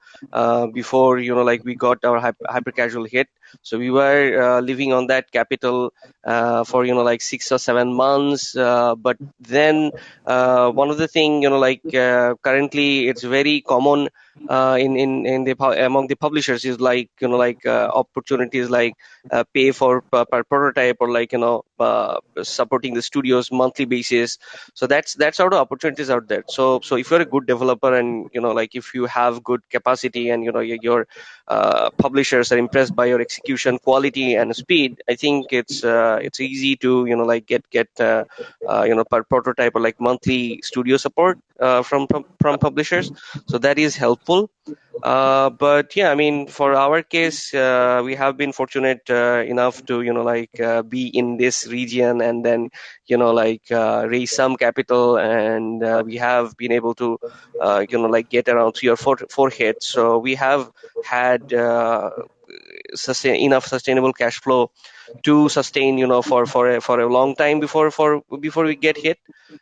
before, we got our hyper casual hit. So we were living on that capital for 6 or 7 months. But then one of the thing, currently it's very common among the publishers is opportunities like pay for per prototype, or supporting the studios monthly basis. So that's sort of opportunities out there. So if you're a good developer, and like if you have good capacity, and your publishers are impressed by your execution quality and speed, I think it's easy to like get per prototype or like monthly studio support from publishers. So that is helpful. But yeah, I mean, for our case, we have been fortunate enough to be in this region, and then raise some capital, and we have been able to like get around three or four hits. So we have had enough sustainable cash flow to sustain for a long time before we get hit.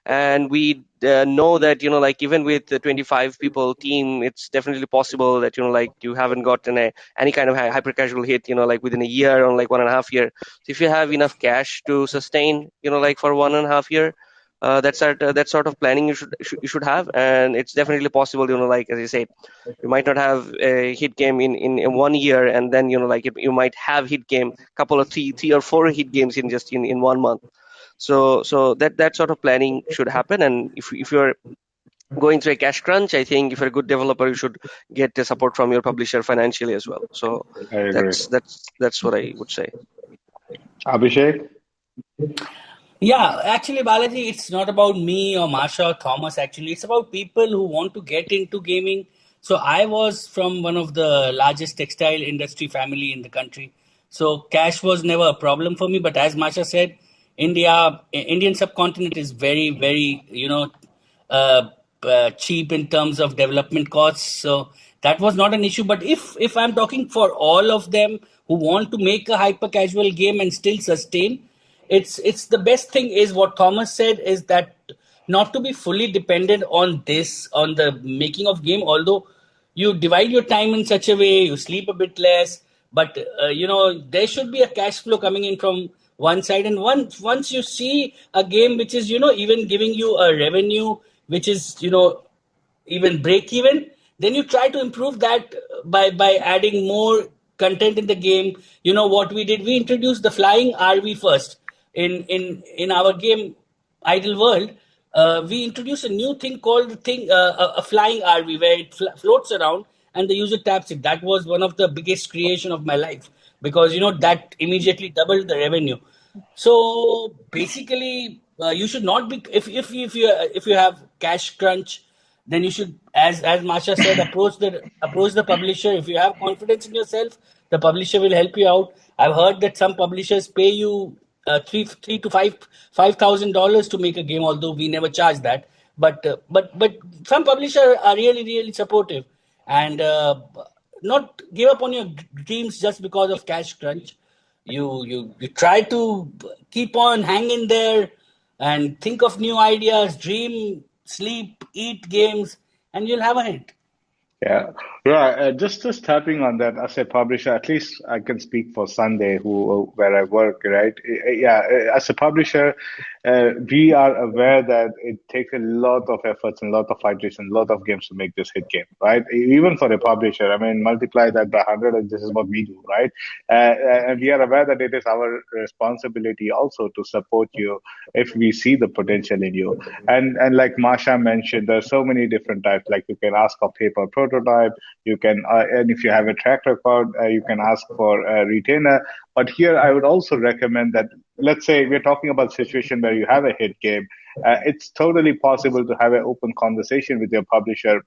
And we know that like even with the 25 people team, it's definitely possible that like you haven't gotten any kind of hyper casual hit like within a year or like 1.5 year. So if you have enough cash to sustain like for 1.5 year, that sort of planning you should have. And it's definitely possible, like as I said, you might not have a hit game in 1 year, and then like you might have hit game couple of three or four hit games in 1 month. So that sort of planning should happen. And if you're going through a cash crunch, I think if you're a good developer, you should get the support from your publisher financially as well. So I agree. that's what I would say. Abhishek? Yeah, actually, Balaji, it's not about me or Marsha or Thomas. Actually, it's about people who want to get into gaming. So I was from one of the largest textile industry family in the country. So cash was never a problem for me. But as Marsha said, Indian subcontinent is very, very, uh, cheap in terms of development costs. So that was not an issue. But if I'm talking for all of them who want to make a hyper casual game and still sustain, it's the best thing is what Thomas said, is that not to be fully dependent on the making of game. Although you divide your time in such a way, you sleep a bit less, but there should be a cash flow coming in from one side. And once you see a game which is even giving you a revenue which is even break even, then you try to improve that by adding more content in the game. What we did, we introduced the flying RV first in our game Idle World. We introduced a new thing called a flying RV, where it floats around and the user taps it. That was one of the biggest creation of my life, because that immediately doubled the revenue. So basically, you should not be, if you have cash crunch, then you should, as Masha said, approach the publisher. If you have confidence in yourself, the publisher will help you out. I've heard that some publishers pay you three to $5,000 to make a game, although we never charge that. But some publishers are really, really supportive, and not give up on your dreams just because of cash crunch. You try to keep on hanging there and think of new ideas, dream, sleep, eat games, and you'll have a hit. Yeah, right. Just tapping on that, as a publisher, at least I can speak for Sunday, where I work, right? Yeah, as a publisher, we are aware that it takes a lot of efforts and a lot of iteration, a lot of games to make this hit game, right? Even for a publisher, I mean, multiply that by 100, and this is what we do, right? And we are aware that it is our responsibility also to support you if we see the potential in you. And like Masha mentioned, there's so many different types. Like you can ask for paper prototype, you can, and if you have a track record, you can ask for a retainer. But here, I would also recommend that, let's say we're talking about a situation where you have a hit game. It's totally possible to have an open conversation with your publisher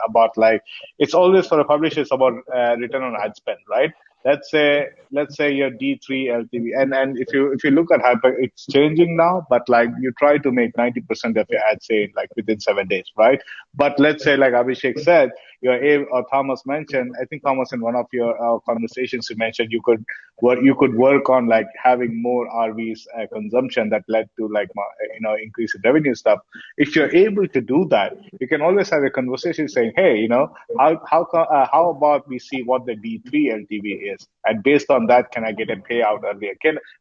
about, like, it's always for a publisher, it's about return on ad spend, right? Let's say your D3 LTV, and if you look at hyper, it's changing now, but like you try to make 90% of your ad say like within 7 days, right? But let's say, like Abhishek said, or Thomas mentioned, I think Thomas, in one of your conversations, you mentioned you could work on like having more RVs consumption that led to like increase in revenue stuff. If you're able to do that, you can always have a conversation saying, hey, how about we see what the D3 LTV is, and based on that, can I get a payout earlier?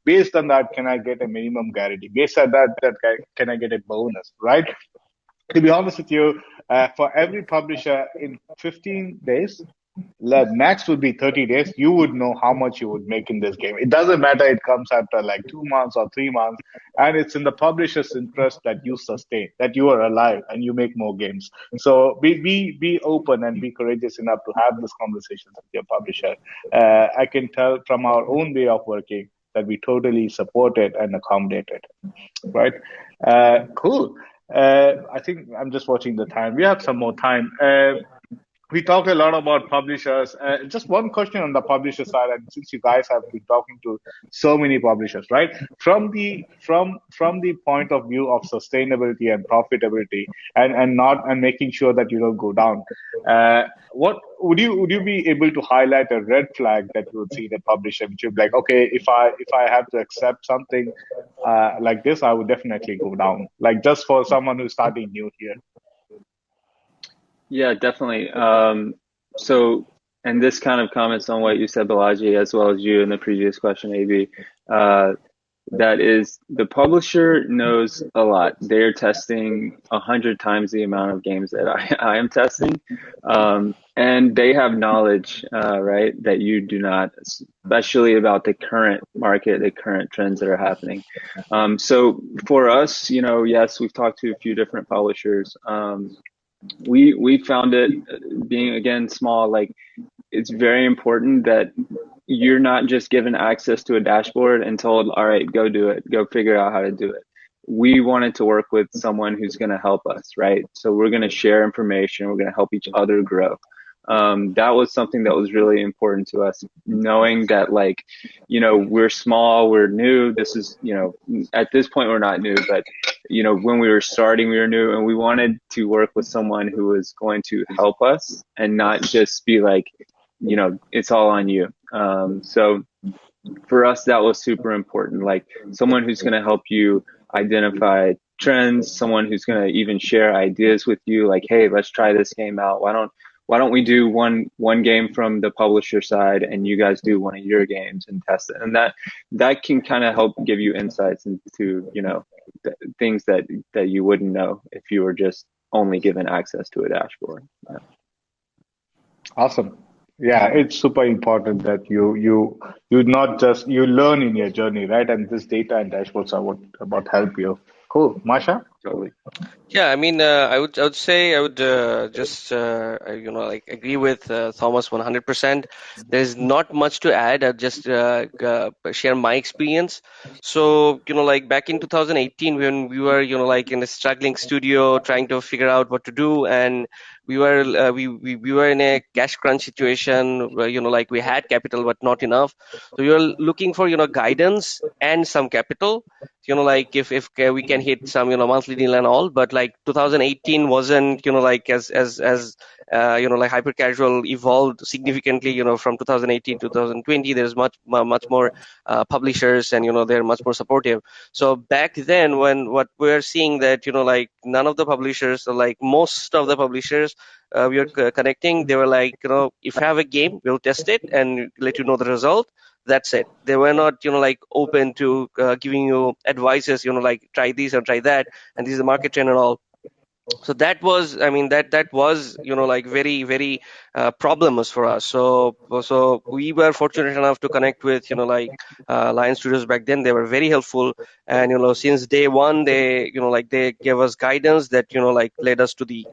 Based on that, can I get a minimum guarantee? Based on that, can I get a bonus, right? To be honest with you, for every publisher, in 15 days, Next would be 30 days, you would know how much you would make in this game. It doesn't matter, it comes after like 2 months or 3 months, and it's in the publisher's interest that you sustain, that you are alive and you make more games. So be open and be courageous enough to have these conversations with your publisher. I can tell from our own way of working that we totally support it and accommodate it. Right? Cool. I think I'm just watching the time. We have some more time. We talked a lot about publishers. Just one question on the publisher side, and since you guys have been talking to so many publishers, right? From the point of view of sustainability and profitability, and making sure that you don't go down. What would you be able to highlight a red flag that you would see in a publisher, which you'd be like, okay, if I have to accept something like this, I would definitely go down. Like just for someone who's starting new here. Yeah, definitely. And this kind of comments on what you said, Balaji, as well as you in the previous question, AB. That is, the publisher knows a lot. They're testing 100 times the amount of games that I am testing. And they have knowledge, right, that you do not, especially about the current market, the current trends that are happening. So for us, yes, we've talked to a few different publishers. We found it, being again small, like it's very important that you're not just given access to a dashboard and told, all right, go do it, go figure out how to do it. We wanted to work with someone who's going to help us, right? So we're going to share information, we're going to help each other grow. That was something that was really important to us, knowing that, like, we're small, we're new. This is, at this point, we're not new, but, when we were starting, we were new, and we wanted to work with someone who was going to help us and not just be like, it's all on you. So for us, that was super important. Like someone who's going to help you identify trends, someone who's going to even share ideas with you. Like, hey, let's try this game out. Why don't we do one game from the publisher side and you guys do one of your games and test it? And that can kind of help give you insights into, things that you wouldn't know if you were just only given access to a dashboard. Yeah. Awesome. Yeah, it's super important that you not just you learn in your journey, right? And this data and dashboards are what about help you. Cool, Masha. Totally. Yeah, I mean, I would say I would just like agree with Thomas 100%. There's not much to add. I'll just share my experience. So, like back in 2018, when we were, like in a struggling studio trying to figure out what to do, and we were we were in a cash crunch situation where, like we had capital but not enough. So we were looking for, guidance and some capital. Like if we can hit some monthly deal and all, but like 2018 wasn't like as like hyper casual evolved significantly from 2018 to 2020. There's much more publishers, and they're much more supportive. So back then, when what we're seeing that like none of the publishers, or like most of the publishers we are connecting, they were like, if you have a game, we'll test it and let you know the result. That's it. They were not, like open to giving you advices, like try this or try that, and this is the market trend and all. So that was, I mean, that was, like very, very problems for us. So we were fortunate enough to connect with, like Lion Studios back then. They were very helpful, and since day one, they, like they gave us guidance that, like led us to the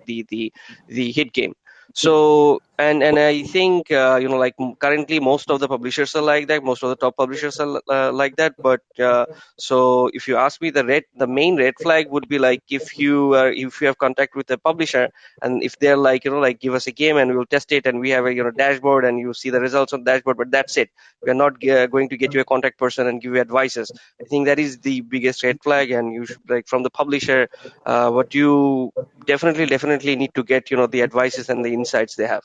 hit game. So and I think like currently most of the publishers are like that. Most of the top publishers are like that. But so if you ask me, the main red flag would be like if you have contact with a publisher, and if they're like like give us a game and we'll test it, and we have a dashboard and you see the results on the dashboard, but that's it. We're not going to get you a contact person and give you advices. I think that is the biggest red flag, and you should, like, from the publisher, what you definitely need to get the advices and the insights they have.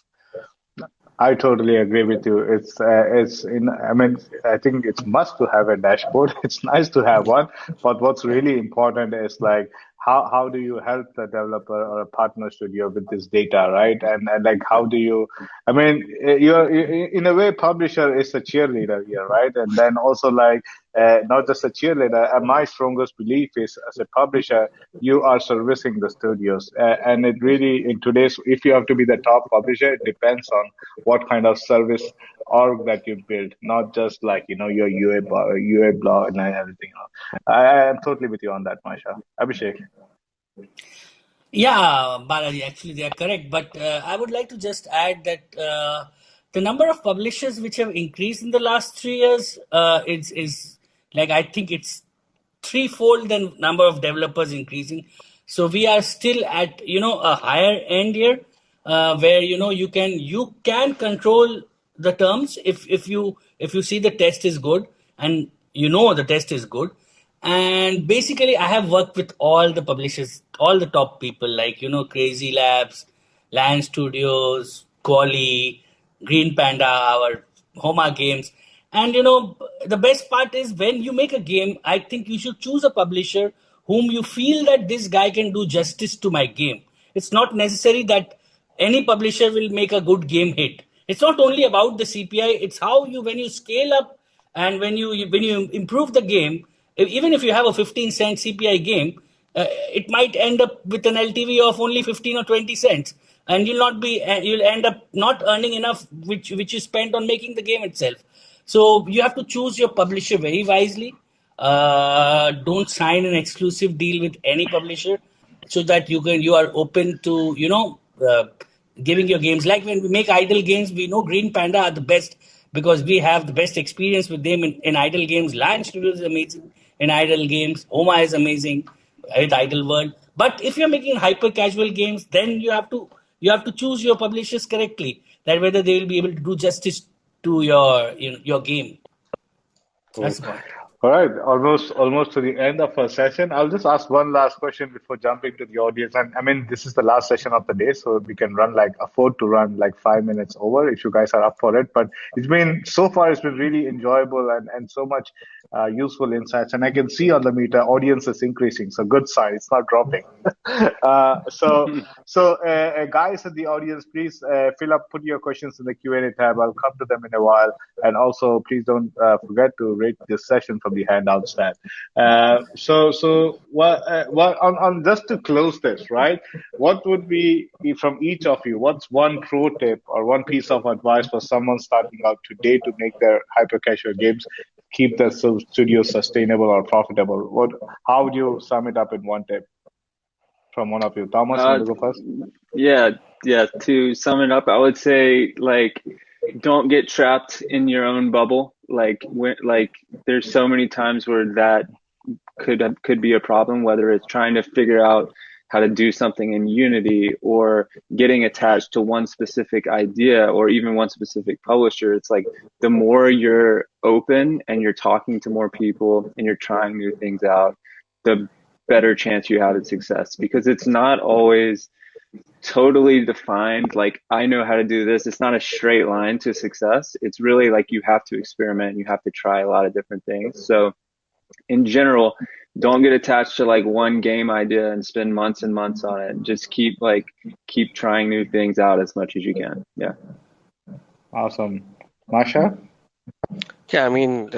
I totally agree with you. I mean, I think it's must to have a dashboard. It's nice to have one, but what's really important is like how do you help the developer or a partner studio with this data, right? And like, how do you, I mean, in a way, publisher is a cheerleader here, right? And then also like, not just a cheerleader, my strongest belief is as a publisher, you are servicing the studios. And it really, in today's, if you have to be the top publisher, it depends on what kind of service org that you build, not just like, your UA blog and everything else. I am totally with you on that, Maisha. Abhishek. Yeah, Balaji, actually they are correct. But I would like to just add that the number of publishers which have increased in the last 3 years is like, I think it's threefold the number of developers increasing. So we are still at a higher end here, where you can control the terms if you see the test is good, and the test is good. And basically, I have worked with all the publishers, all the top people like, Crazy Labs, Lion Studios, Quali, Green Panda, our Homa Games. And, the best part is when you make a game, I think you should choose a publisher whom you feel that this guy can do justice to my game. It's not necessary that any publisher will make a good game hit. It's not only about the CPI, it's how when you scale up and when you improve the game, even if you have a 15-cent CPI game, it might end up with an LTV of only 15 or 20 cents, and you'll end up not earning enough which you spent on making the game itself. So you have to choose your publisher very wisely. Don't sign an exclusive deal with any publisher, so that you are open to giving your games. Like when we make idle games, we know Green Panda are the best because we have the best experience with them in idle games. Lion Studios is amazing in idle games. Oma is amazing with Idle World. But if you're making hyper casual games, then you have to choose your publishers correctly, that whether they will be able to do justice to your game. Cool. That's the point. All right, almost to the end of our session. I'll just ask one last question before jumping to the audience. And I mean, this is the last session of the day, so we can afford to run like 5 minutes over if you guys are up for it. But it's been really enjoyable and so much useful insights. And I can see on the meter, audience is increasing, so good sign. It's not dropping. Guys in the audience, please put your questions in the Q&A tab. I'll come to them in a while. And also, please don't forget to rate this session from the handouts tab. On just to close this, right? What would be from each of you? What's one pro tip or one piece of advice for someone starting out today to make their hyper casual games keep their studio sustainable or profitable? How would you sum it up in one tip from one of you? Thomas, you want to go first? Yeah. To sum it up, I would say don't get trapped in your own bubble. There's so many times where that could be a problem, whether it's trying to figure out how to do something in Unity or getting attached to one specific idea or even one specific publisher. It's like the more you're open and you're talking to more people and you're trying new things out, the better chance you have at success, because it's not always totally defined. Like, I know how to do this. It's not a straight line to success. It's really like you have to experiment. You have to try a lot of different things. So in general, don't get attached to one game idea and spend months and months on it. Just keep trying new things out as much as you can. Yeah. Awesome. Masha? Yeah, I mean,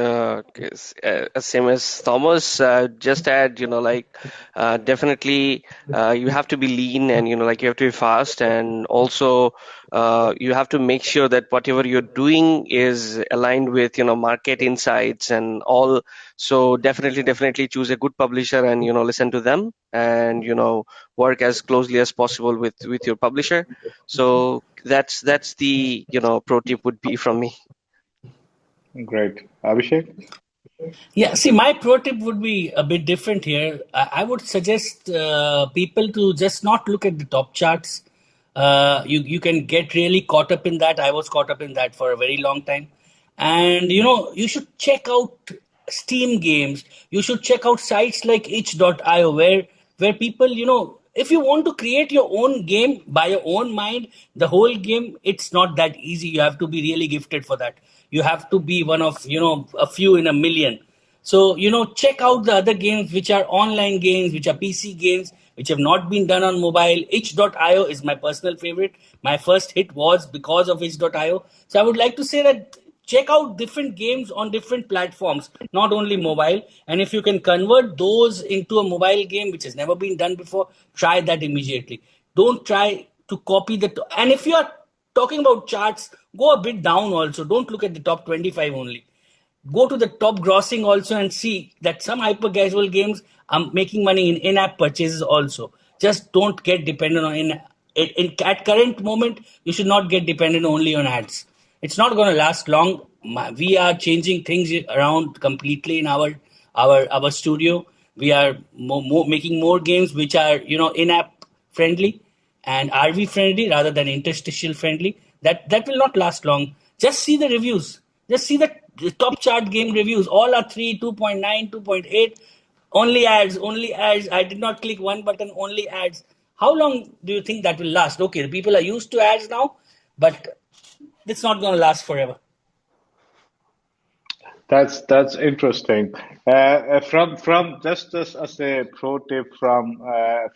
same as Thomas, just add, definitely you have to be lean and, you have to be fast. And also, you have to make sure that whatever you're doing is aligned with, market insights and all. So definitely choose a good publisher and, listen to them and, work as closely as possible with your publisher. So that's the, pro tip would be from me. Great. Abhishek? Yeah, see, my pro tip would be a bit different here. I would suggest people to just not look at the top charts. You can get really caught up in that. I was caught up in that for a very long time. And, you should check out Steam games. You should check out sites like itch.io where people, if you want to create your own game by your own mind, the whole game, it's not that easy. You have to be really gifted for that. You have to be one of, a few in a million. So, check out the other games which are online games, which are PC games, which have not been done on mobile. Itch.io is my personal favorite. My first hit was because of itch.io. So I would like to say that check out different games on different platforms, not only mobile. And if you can convert those into a mobile game, which has never been done before, try that immediately. Don't try to copy and if you are talking about charts, go a bit down also. Don't look at the top 25 only. Go to the top grossing also and see that some hyper casual games are making money in in-app purchases also. Just don't get dependent on at current moment. You should not get dependent only on ads. It's not going to last long. We are changing things around completely in our studio. We are making more games which are in-app friendly and RV friendly rather than interstitial friendly. That will not last long. Just see the reviews. Just see the top chart game reviews. All are 3, 2.9, 2.8. Only ads, only ads. I did not click one button, only ads. How long do you think that will last? Okay, the people are used to ads now, but it's not going to last forever. That's interesting. From just as a pro tip from a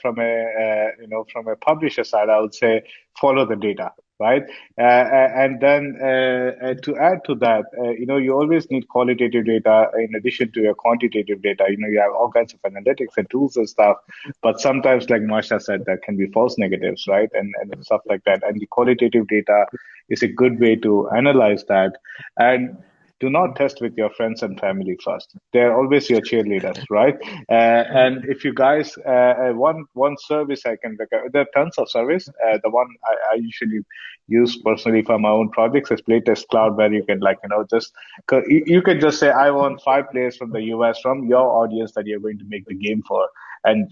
publisher side, I would say follow the data, right? And then to add to that, you always need qualitative data in addition to your quantitative data. You have all kinds of analytics and tools and stuff, but sometimes, like Marsha said, there can be false negatives, right? And stuff like that. And the qualitative data is a good way to analyze that. And do not test with your friends and family first. They're always your cheerleaders, right? And if you guys, one service I can recommend, there are tons of service. The one I usually use personally for my own projects is Playtest Cloud, where you can you can just say, I want 5 players from the US from your audience that you're going to make the game for. And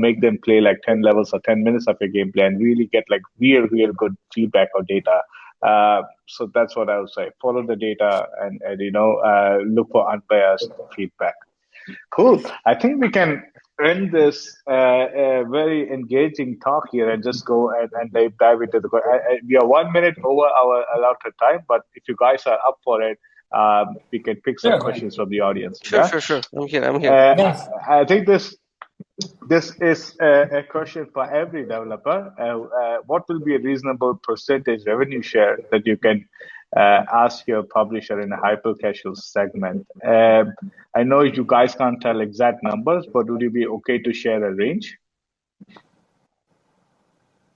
make them play like 10 levels or 10 minutes of your gameplay and really get like real good feedback or data. So that's what I would say. Follow the data and look for unbiased feedback. Cool. I think we can end this very engaging talk here and just go and dive into the. We are 1 minute over our allotted time, but if you guys are up for it, we can pick some questions from the audience. Sure. I'm here. Yes. I think this is a question for every developer. What will be a reasonable percentage revenue share that you can ask your publisher in a hyper casual segment? I know you guys can't tell exact numbers, but would you be okay to share a range?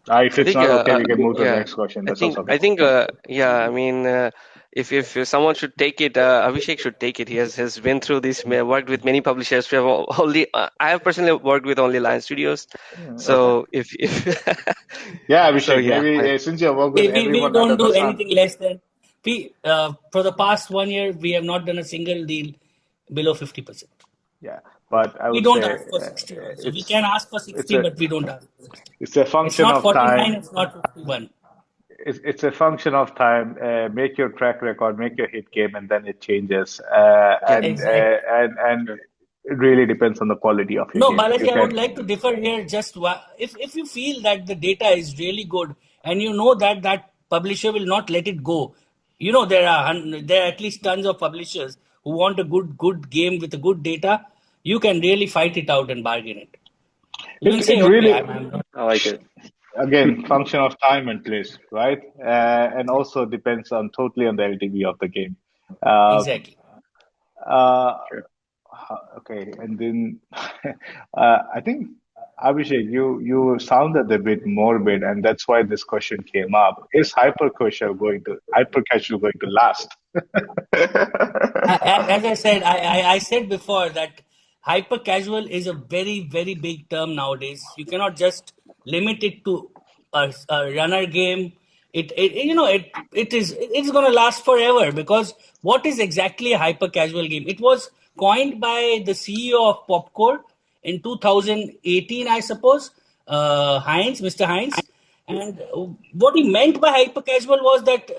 If it's not okay, we can move to the next question. That's also okay. I think, I mean, if someone should take it, Abhishek should take it. He has been through this, worked with many publishers. We have I have personally worked with only Lion Studios. So okay. Yeah, Abhishek, so, maybe since you work with everyone, we don't do anything less than. For the past 1 year, we have not done a single deal below 50%. Yeah, but I would we don't say ask for 60 also. We can ask for 60, but we don't ask for 60. It's a function of time. It's not 49, it's not 51. It's a function of time. Make your track record, make your hit game, and then it changes. Exactly. And it really depends on the quality of your game. No, Balaji, I would like to differ here. Just if you feel that the data is really good and you know that publisher will not let it go, there are at least tons of publishers who want a good game with a good data. You can really fight it out and bargain it. You can say, really, I like it. Again, function of time and place, right? And also depends totally on the LTV of the game. Exactly. Sure. Okay, and then I think Abhishek, you sounded a bit morbid, and that's why this question came up. Is hyper casual going to last? As I said, I said before that hyper casual is a very, very big term nowadays. You cannot just limit it to a runner game. It's going to last forever, because what is exactly a hyper casual game? It was coined by the CEO of Popcore in 2018, I suppose, Mr. Heinz. And what he meant by hyper casual was that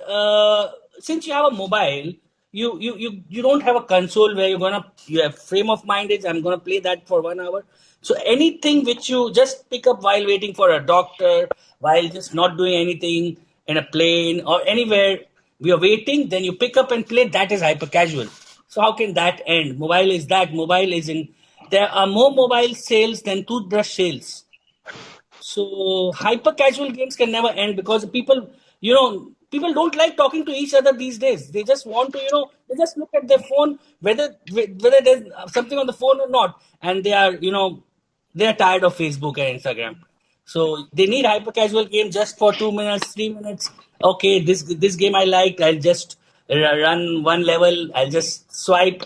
since you have a mobile, you don't have a console where you have frame of mind is I'm gonna play that for 1 hour. So anything which you just pick up while waiting for a doctor, while just not doing anything in a plane or anywhere, we are waiting, then you pick up and play, that is hyper casual. So how can that end? Mobile is that. Mobile is in. There are more mobile sales than toothbrush sales. So hyper casual games can never end because people don't like talking to each other these days. They just want to, they just look at their phone, whether there's something on the phone or not, and they are tired of Facebook and Instagram. So they need hyper casual game just for 2 minutes, 3 minutes. Okay, this game I liked. I'll just run one level. I'll just swipe,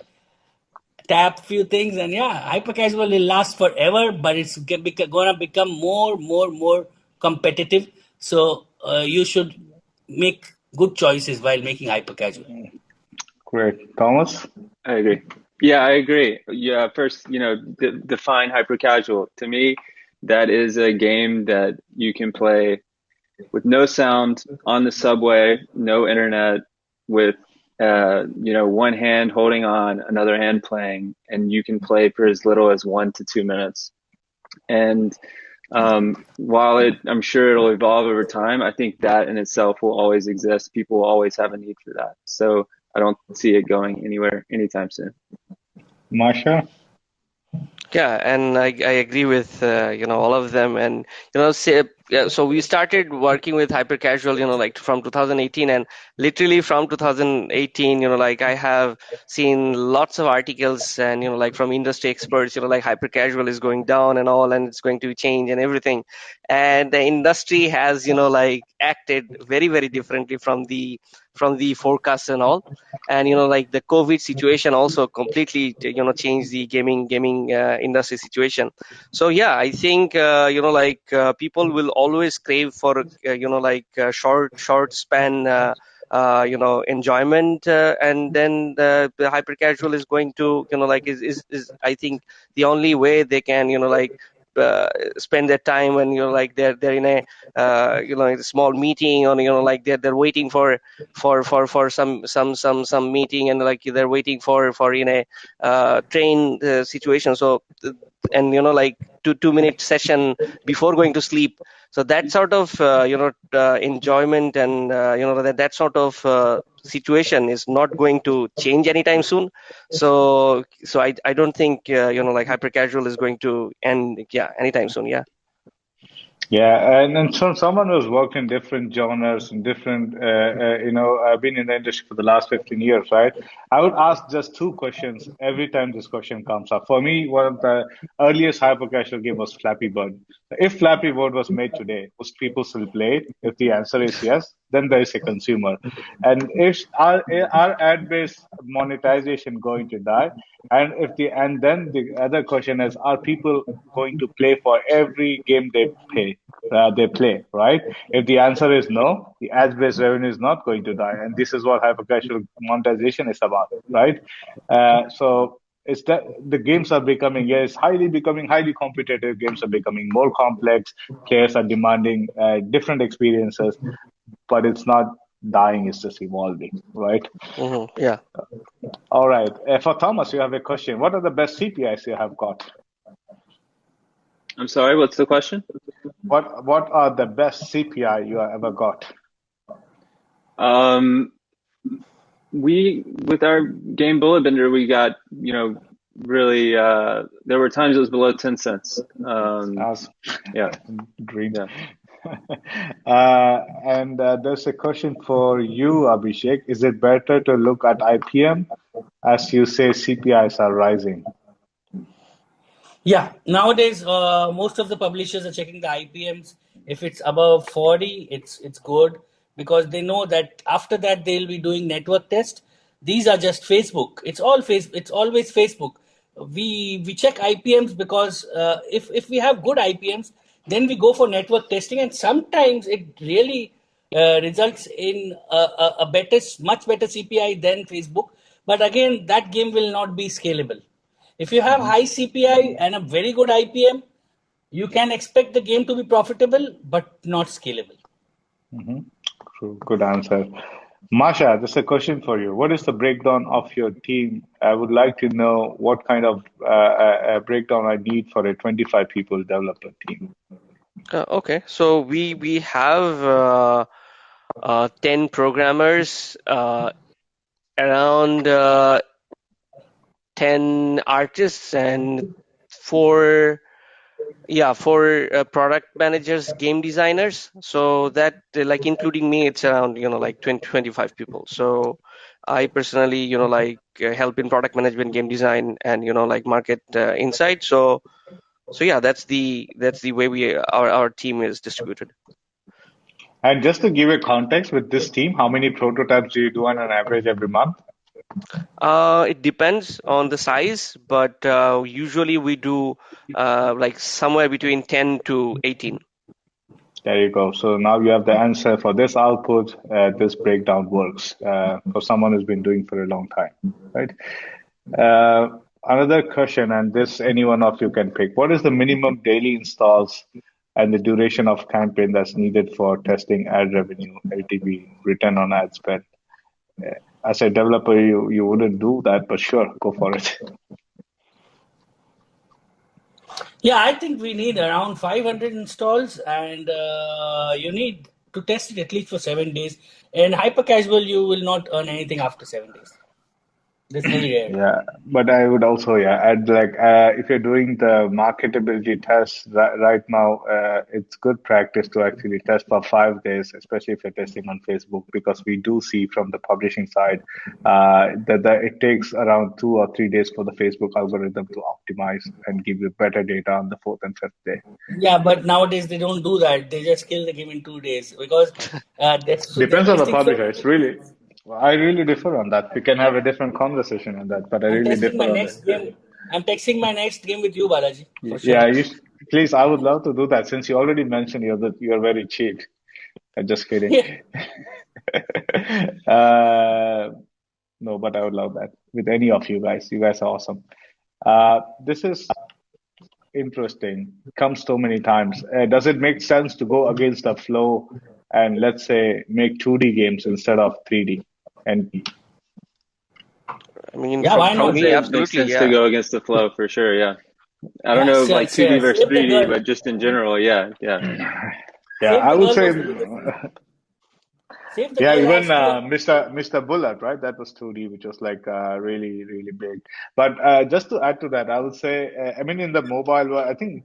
tap few things, and yeah, hyper casual will last forever, but it's gonna become more competitive. So you should make good choices while making hyper casual. Great. Thomas? I agree. Yeah, I agree. Yeah, first, define hyper casual. To me, that is a game that you can play with no sound on the subway, no internet, with one hand holding on, another hand playing, and you can play for as little as 1 to 2 minutes. And while I'm sure it'll evolve over time, I think that in itself will always exist. People will always have a need for that. So I don't see it going anywhere anytime soon. Masha? Yeah, and I agree with all of them, and so we started working with hyper casual like from 2018, and literally from 2018 like I have seen lots of articles and like from industry experts like hyper casual is going down and all, and it's going to change and everything, and the industry has like acted very very differently from the forecasts and all. And like the COVID situation also completely changed the gaming industry situation. So yeah, I think people will always crave for short span enjoyment, and then the hyper casual is going to is I think the only way they can spend their time when they're in a a small meeting, or like they're waiting for some meeting, and like they're waiting for in a train situation. So and like 2 minute session before going to sleep. So that sort of enjoyment, and that sort of situation is not going to change anytime soon. So I don't think like hyper casual is going to end anytime soon. Yeah. Yeah, and so someone who's worked in different genres and different, I've been in the industry for the last 15 years, right? I would ask just two questions every time this question comes up. For me, one of the earliest hyper casual game was Flappy Bird. If Flappy Bird was made today, would people still play it? If the answer is yes, then there is a consumer. And if our ad-based monetization going to die? And then the other question is, are people going to play for every game they play, right? If the answer is no, the ads-based revenue is not going to die, and this is what hyper-casual monetization is about, right? So it's that the games are becoming, yes, becoming highly competitive. Games are becoming more complex. Players are demanding different experiences, but it's not dying; it's just evolving, right? Yeah. All right. For Thomas, you have a question. What are the best CPIs you have got? I'm sorry, what's the question? What are the best CPI you have ever got? With our game Bullet Bender, we got, really, there were times it was below 10 cents. Yeah. Dream. Yeah. And there's a question for you, Abhishek. Is it better to look at IPM as you say CPIs are rising? Yeah, nowadays most of the publishers are checking the IPMs. If it's above 40, it's good, because they know that after that they'll be doing network test. These are just Facebook. It's all face. It's always Facebook. We check IPMs because if we have good IPMs, then we go for network testing, and sometimes it really results in much better CPI than Facebook. But again, that game will not be scalable. If you have high CPI and a very good IPM, you can expect the game to be profitable but not scalable. True. Good answer. Masha, this is a question for you. What is the breakdown of your team? I would like to know what kind of breakdown I need for a 25 people developer team. Okay, so we have 10 programmers, around 10 artists and four product managers, game designers. So that like including me, it's around like 20 25 people. So I personally like help in product management, game design, and like market insight. So yeah, that's the way our team is distributed. And just to give a context with this team, how many prototypes do you do on an average every month? It depends on the size, but usually we do like somewhere between 10 to 18. There you go. So now you have the answer for this output. This breakdown works for someone who's been doing for a long time, right? Another question, and this any one of you can pick. What is the minimum daily installs and the duration of campaign that's needed for testing ad revenue, LTV, return on ad spend? As a developer, you wouldn't do that, but sure, go for it. Yeah, I think we need around 500 installs, and you need to test it at least for 7 days. And hyper casual, you will not earn anything after 7 days. That's very rare. Yeah, but I would also add like if you're doing the marketability tests right now, it's good practice to actually test for 5 days, especially if you're testing on Facebook, because we do see from the publishing side that it takes around 2 or 3 days for the Facebook algorithm to optimize and give you better data on the fourth and fifth day. Yeah, but nowadays they don't do that. They just kill the game in 2 days because they're Depends on the testing so publisher. many It's really, games. I really differ on that. We can have a different conversation on that, but I I'm really testing my differ on that. next game. I'm texting my next game with you, Balaji, for Yeah, sure. please, I would love to do that since you already mentioned you're very cheap. I'm just kidding. Yeah. uh, no, but I would love that with any of you guys. You guys are awesome. This is interesting. Comes so many times. Does it make sense to go against the flow and let's say make 2D games instead of 3D? And I mean, Yeah, why from I would not? me, say it makes absolutely, sense to yeah. go against the flow for sure. Yeah. I don't know, Yes, like yes, 2D yes. versus Save the 3D, girl. but just in general, yeah, yeah. yeah, Save I the would girl say was the biggest thing. Save the yeah, girl even has to. Mr. Bullet, right? That was 2D, which was like really, really big. But just to add to that, I would say, I mean, in the mobile world, I think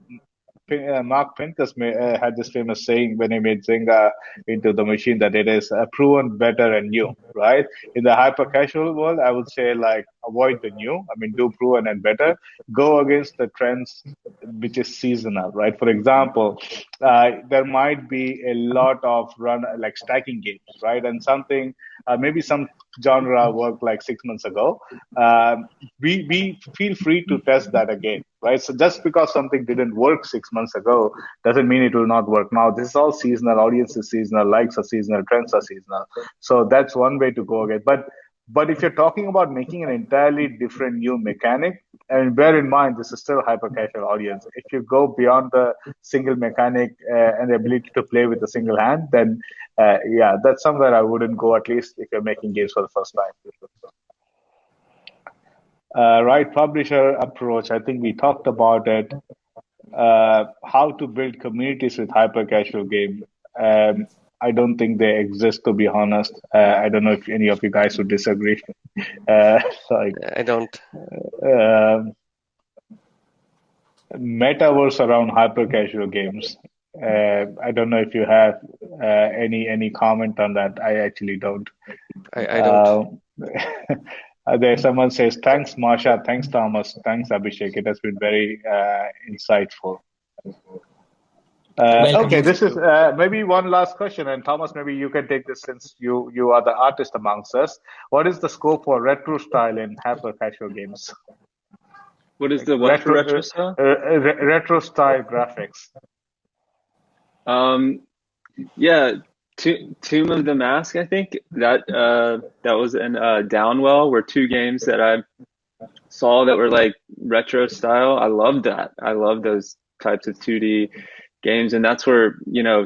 Mark Pincus had this famous saying when he made Zynga into the machine that it is proven better and new, right? In the hyper casual world, I would say like avoid the new. I mean, do proven and better. Go against the trends, which is seasonal, right? For example, there might be a lot of run like stacking games, right? And something maybe some genre worked like 6 months ago. Um, we feel free to test that again, right? So just because something didn't work 6 months ago doesn't mean it will not work now. This is all seasonal. Audience is seasonal. Likes are seasonal. Trends are seasonal. So that's one way to go again. But if you're talking about making an entirely different new mechanic, and bear in mind this is still a hyper casual audience. If you go beyond the single mechanic and the ability to play with a single hand, then yeah, that's somewhere I wouldn't go. At least if you're making games for the first time. Right, publisher approach. I think we talked about it. How to build communities with hyper casual game. I don't think they exist, to be honest. I don't know if any of you guys would disagree. Like, I don't. um metaverse around hyper casual games. I don't know if you have any comment on that. I actually don't. I don't. Uh, there, someone says, thanks, Marsha. Thanks, Thomas. Thanks, Abhishek. It has been very insightful. Welcome. Okay, this is maybe one last question, and Thomas, maybe you can take this since you are the artist amongst us. What is the scope for retro style in hyper casual games? What is Like the what for retro style? retro style graphics. Yeah, Tomb of the Mask, I think that was in Downwell were two games that I saw that were like retro style. I love that. I love those types of 2D games, and that's where,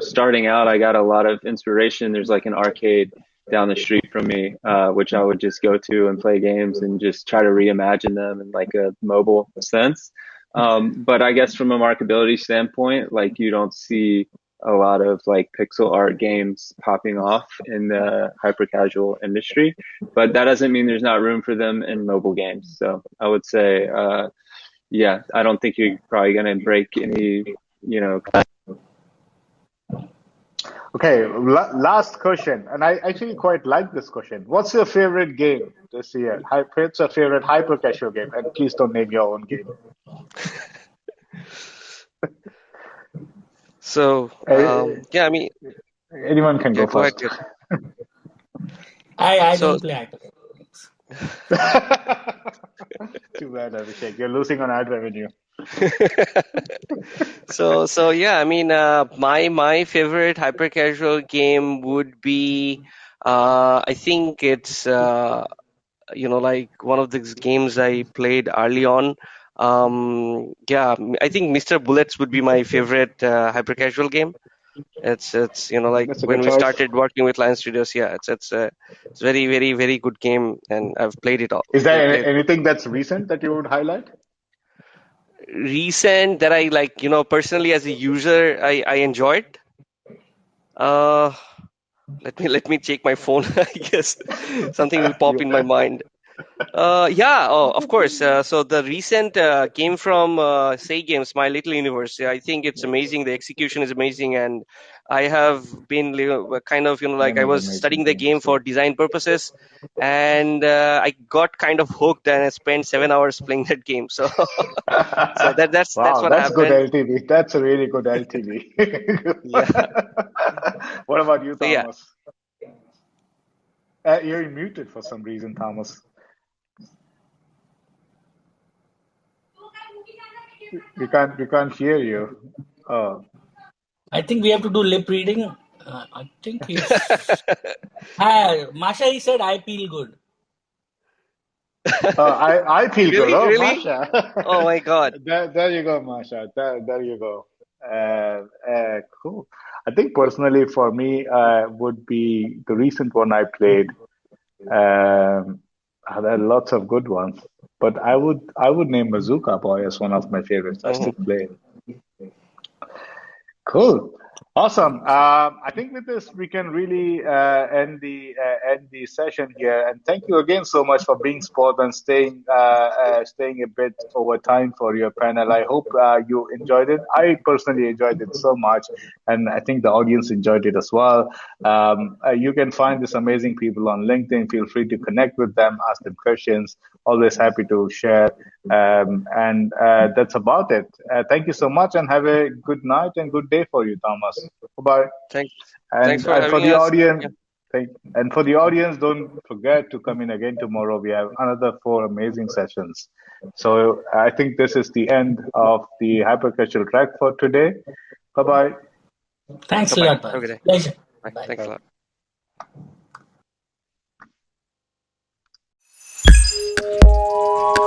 starting out, I got a lot of inspiration. There's like an arcade down the street from me, which I would just go to and play games and just try to reimagine them in like a mobile sense. But I guess from a marketability standpoint, like you don't see a lot of like pixel art games popping off in the hyper casual industry, but that doesn't mean there's not room for them in mobile games. So I would say, yeah, I don't think you're probably going to break any, you know. Okay, last question, and I actually quite like this question. What's your favorite game this year? What's your favorite hyper casual game? And please don't name your own game. So, yeah, I mean, Anyone can yeah, go go ahead. first. I So, don't play hyper. Too bad, Abhishek. You're losing on ad revenue. so yeah, I mean, my favorite hyper casual game would be, I think it's like one of these games I played early on. Yeah, I think Mr. Bullets would be my favorite hyper casual game. It's like That's a when good we choice. started working with Lion Studios. Yeah, it's very, very, very good game, and I've played it all. Is there Played anything that's recent that you would highlight? recent that I like, personally as a user, I enjoyed. Uh, let me check my phone. I guess something will pop You, in my mind. Yeah, oh, of course. So the recent came from Say Games, My Little Universe. Yeah, I think it's amazing. The execution is amazing, and I have been kind of, like I many was amazing studying the game games. for design purposes, and I got kind of hooked, and I spent 7 hours playing that game. So, so that's Wow, what that's good happened. LTV. That's a really good LTV. Yeah. What about you, So yeah. Thomas? You're muted for some reason, Thomas. We can't hear you. Oh. I think we have to do lip reading. I think he's. Masha, he said, I feel good. I feel good. Really, Oh, really? Masha. Oh my God. There you go, Masha. There you go. Cool. I think personally for me would be the recent one I played. There are lots of good ones, but I would name Bazooka Boy as one of my favorites. I still Mhm. play it. Cool. Awesome. I think with this we can really end the session here. And thank you again so much for being sport and staying a bit over time for your panel. I hope you enjoyed it. I personally enjoyed it so much, and I think the audience enjoyed it as well. You can find these amazing people on LinkedIn. Feel free to connect with them, ask them questions. Always happy to share. And that's about it. Thank you so much, and have a good night and good day for you, Thomas. Bye. Thanks. Thanks And for and for having the us. Yeah. audience, don't forget to come in again tomorrow. We have another 4 amazing sessions. So I think this is the end of the hypercasual track for today. Bye bye. Thanks a Bye-bye. lot, Have a Bal. good day. Pleasure. Bye. Bye. Thanks a lot.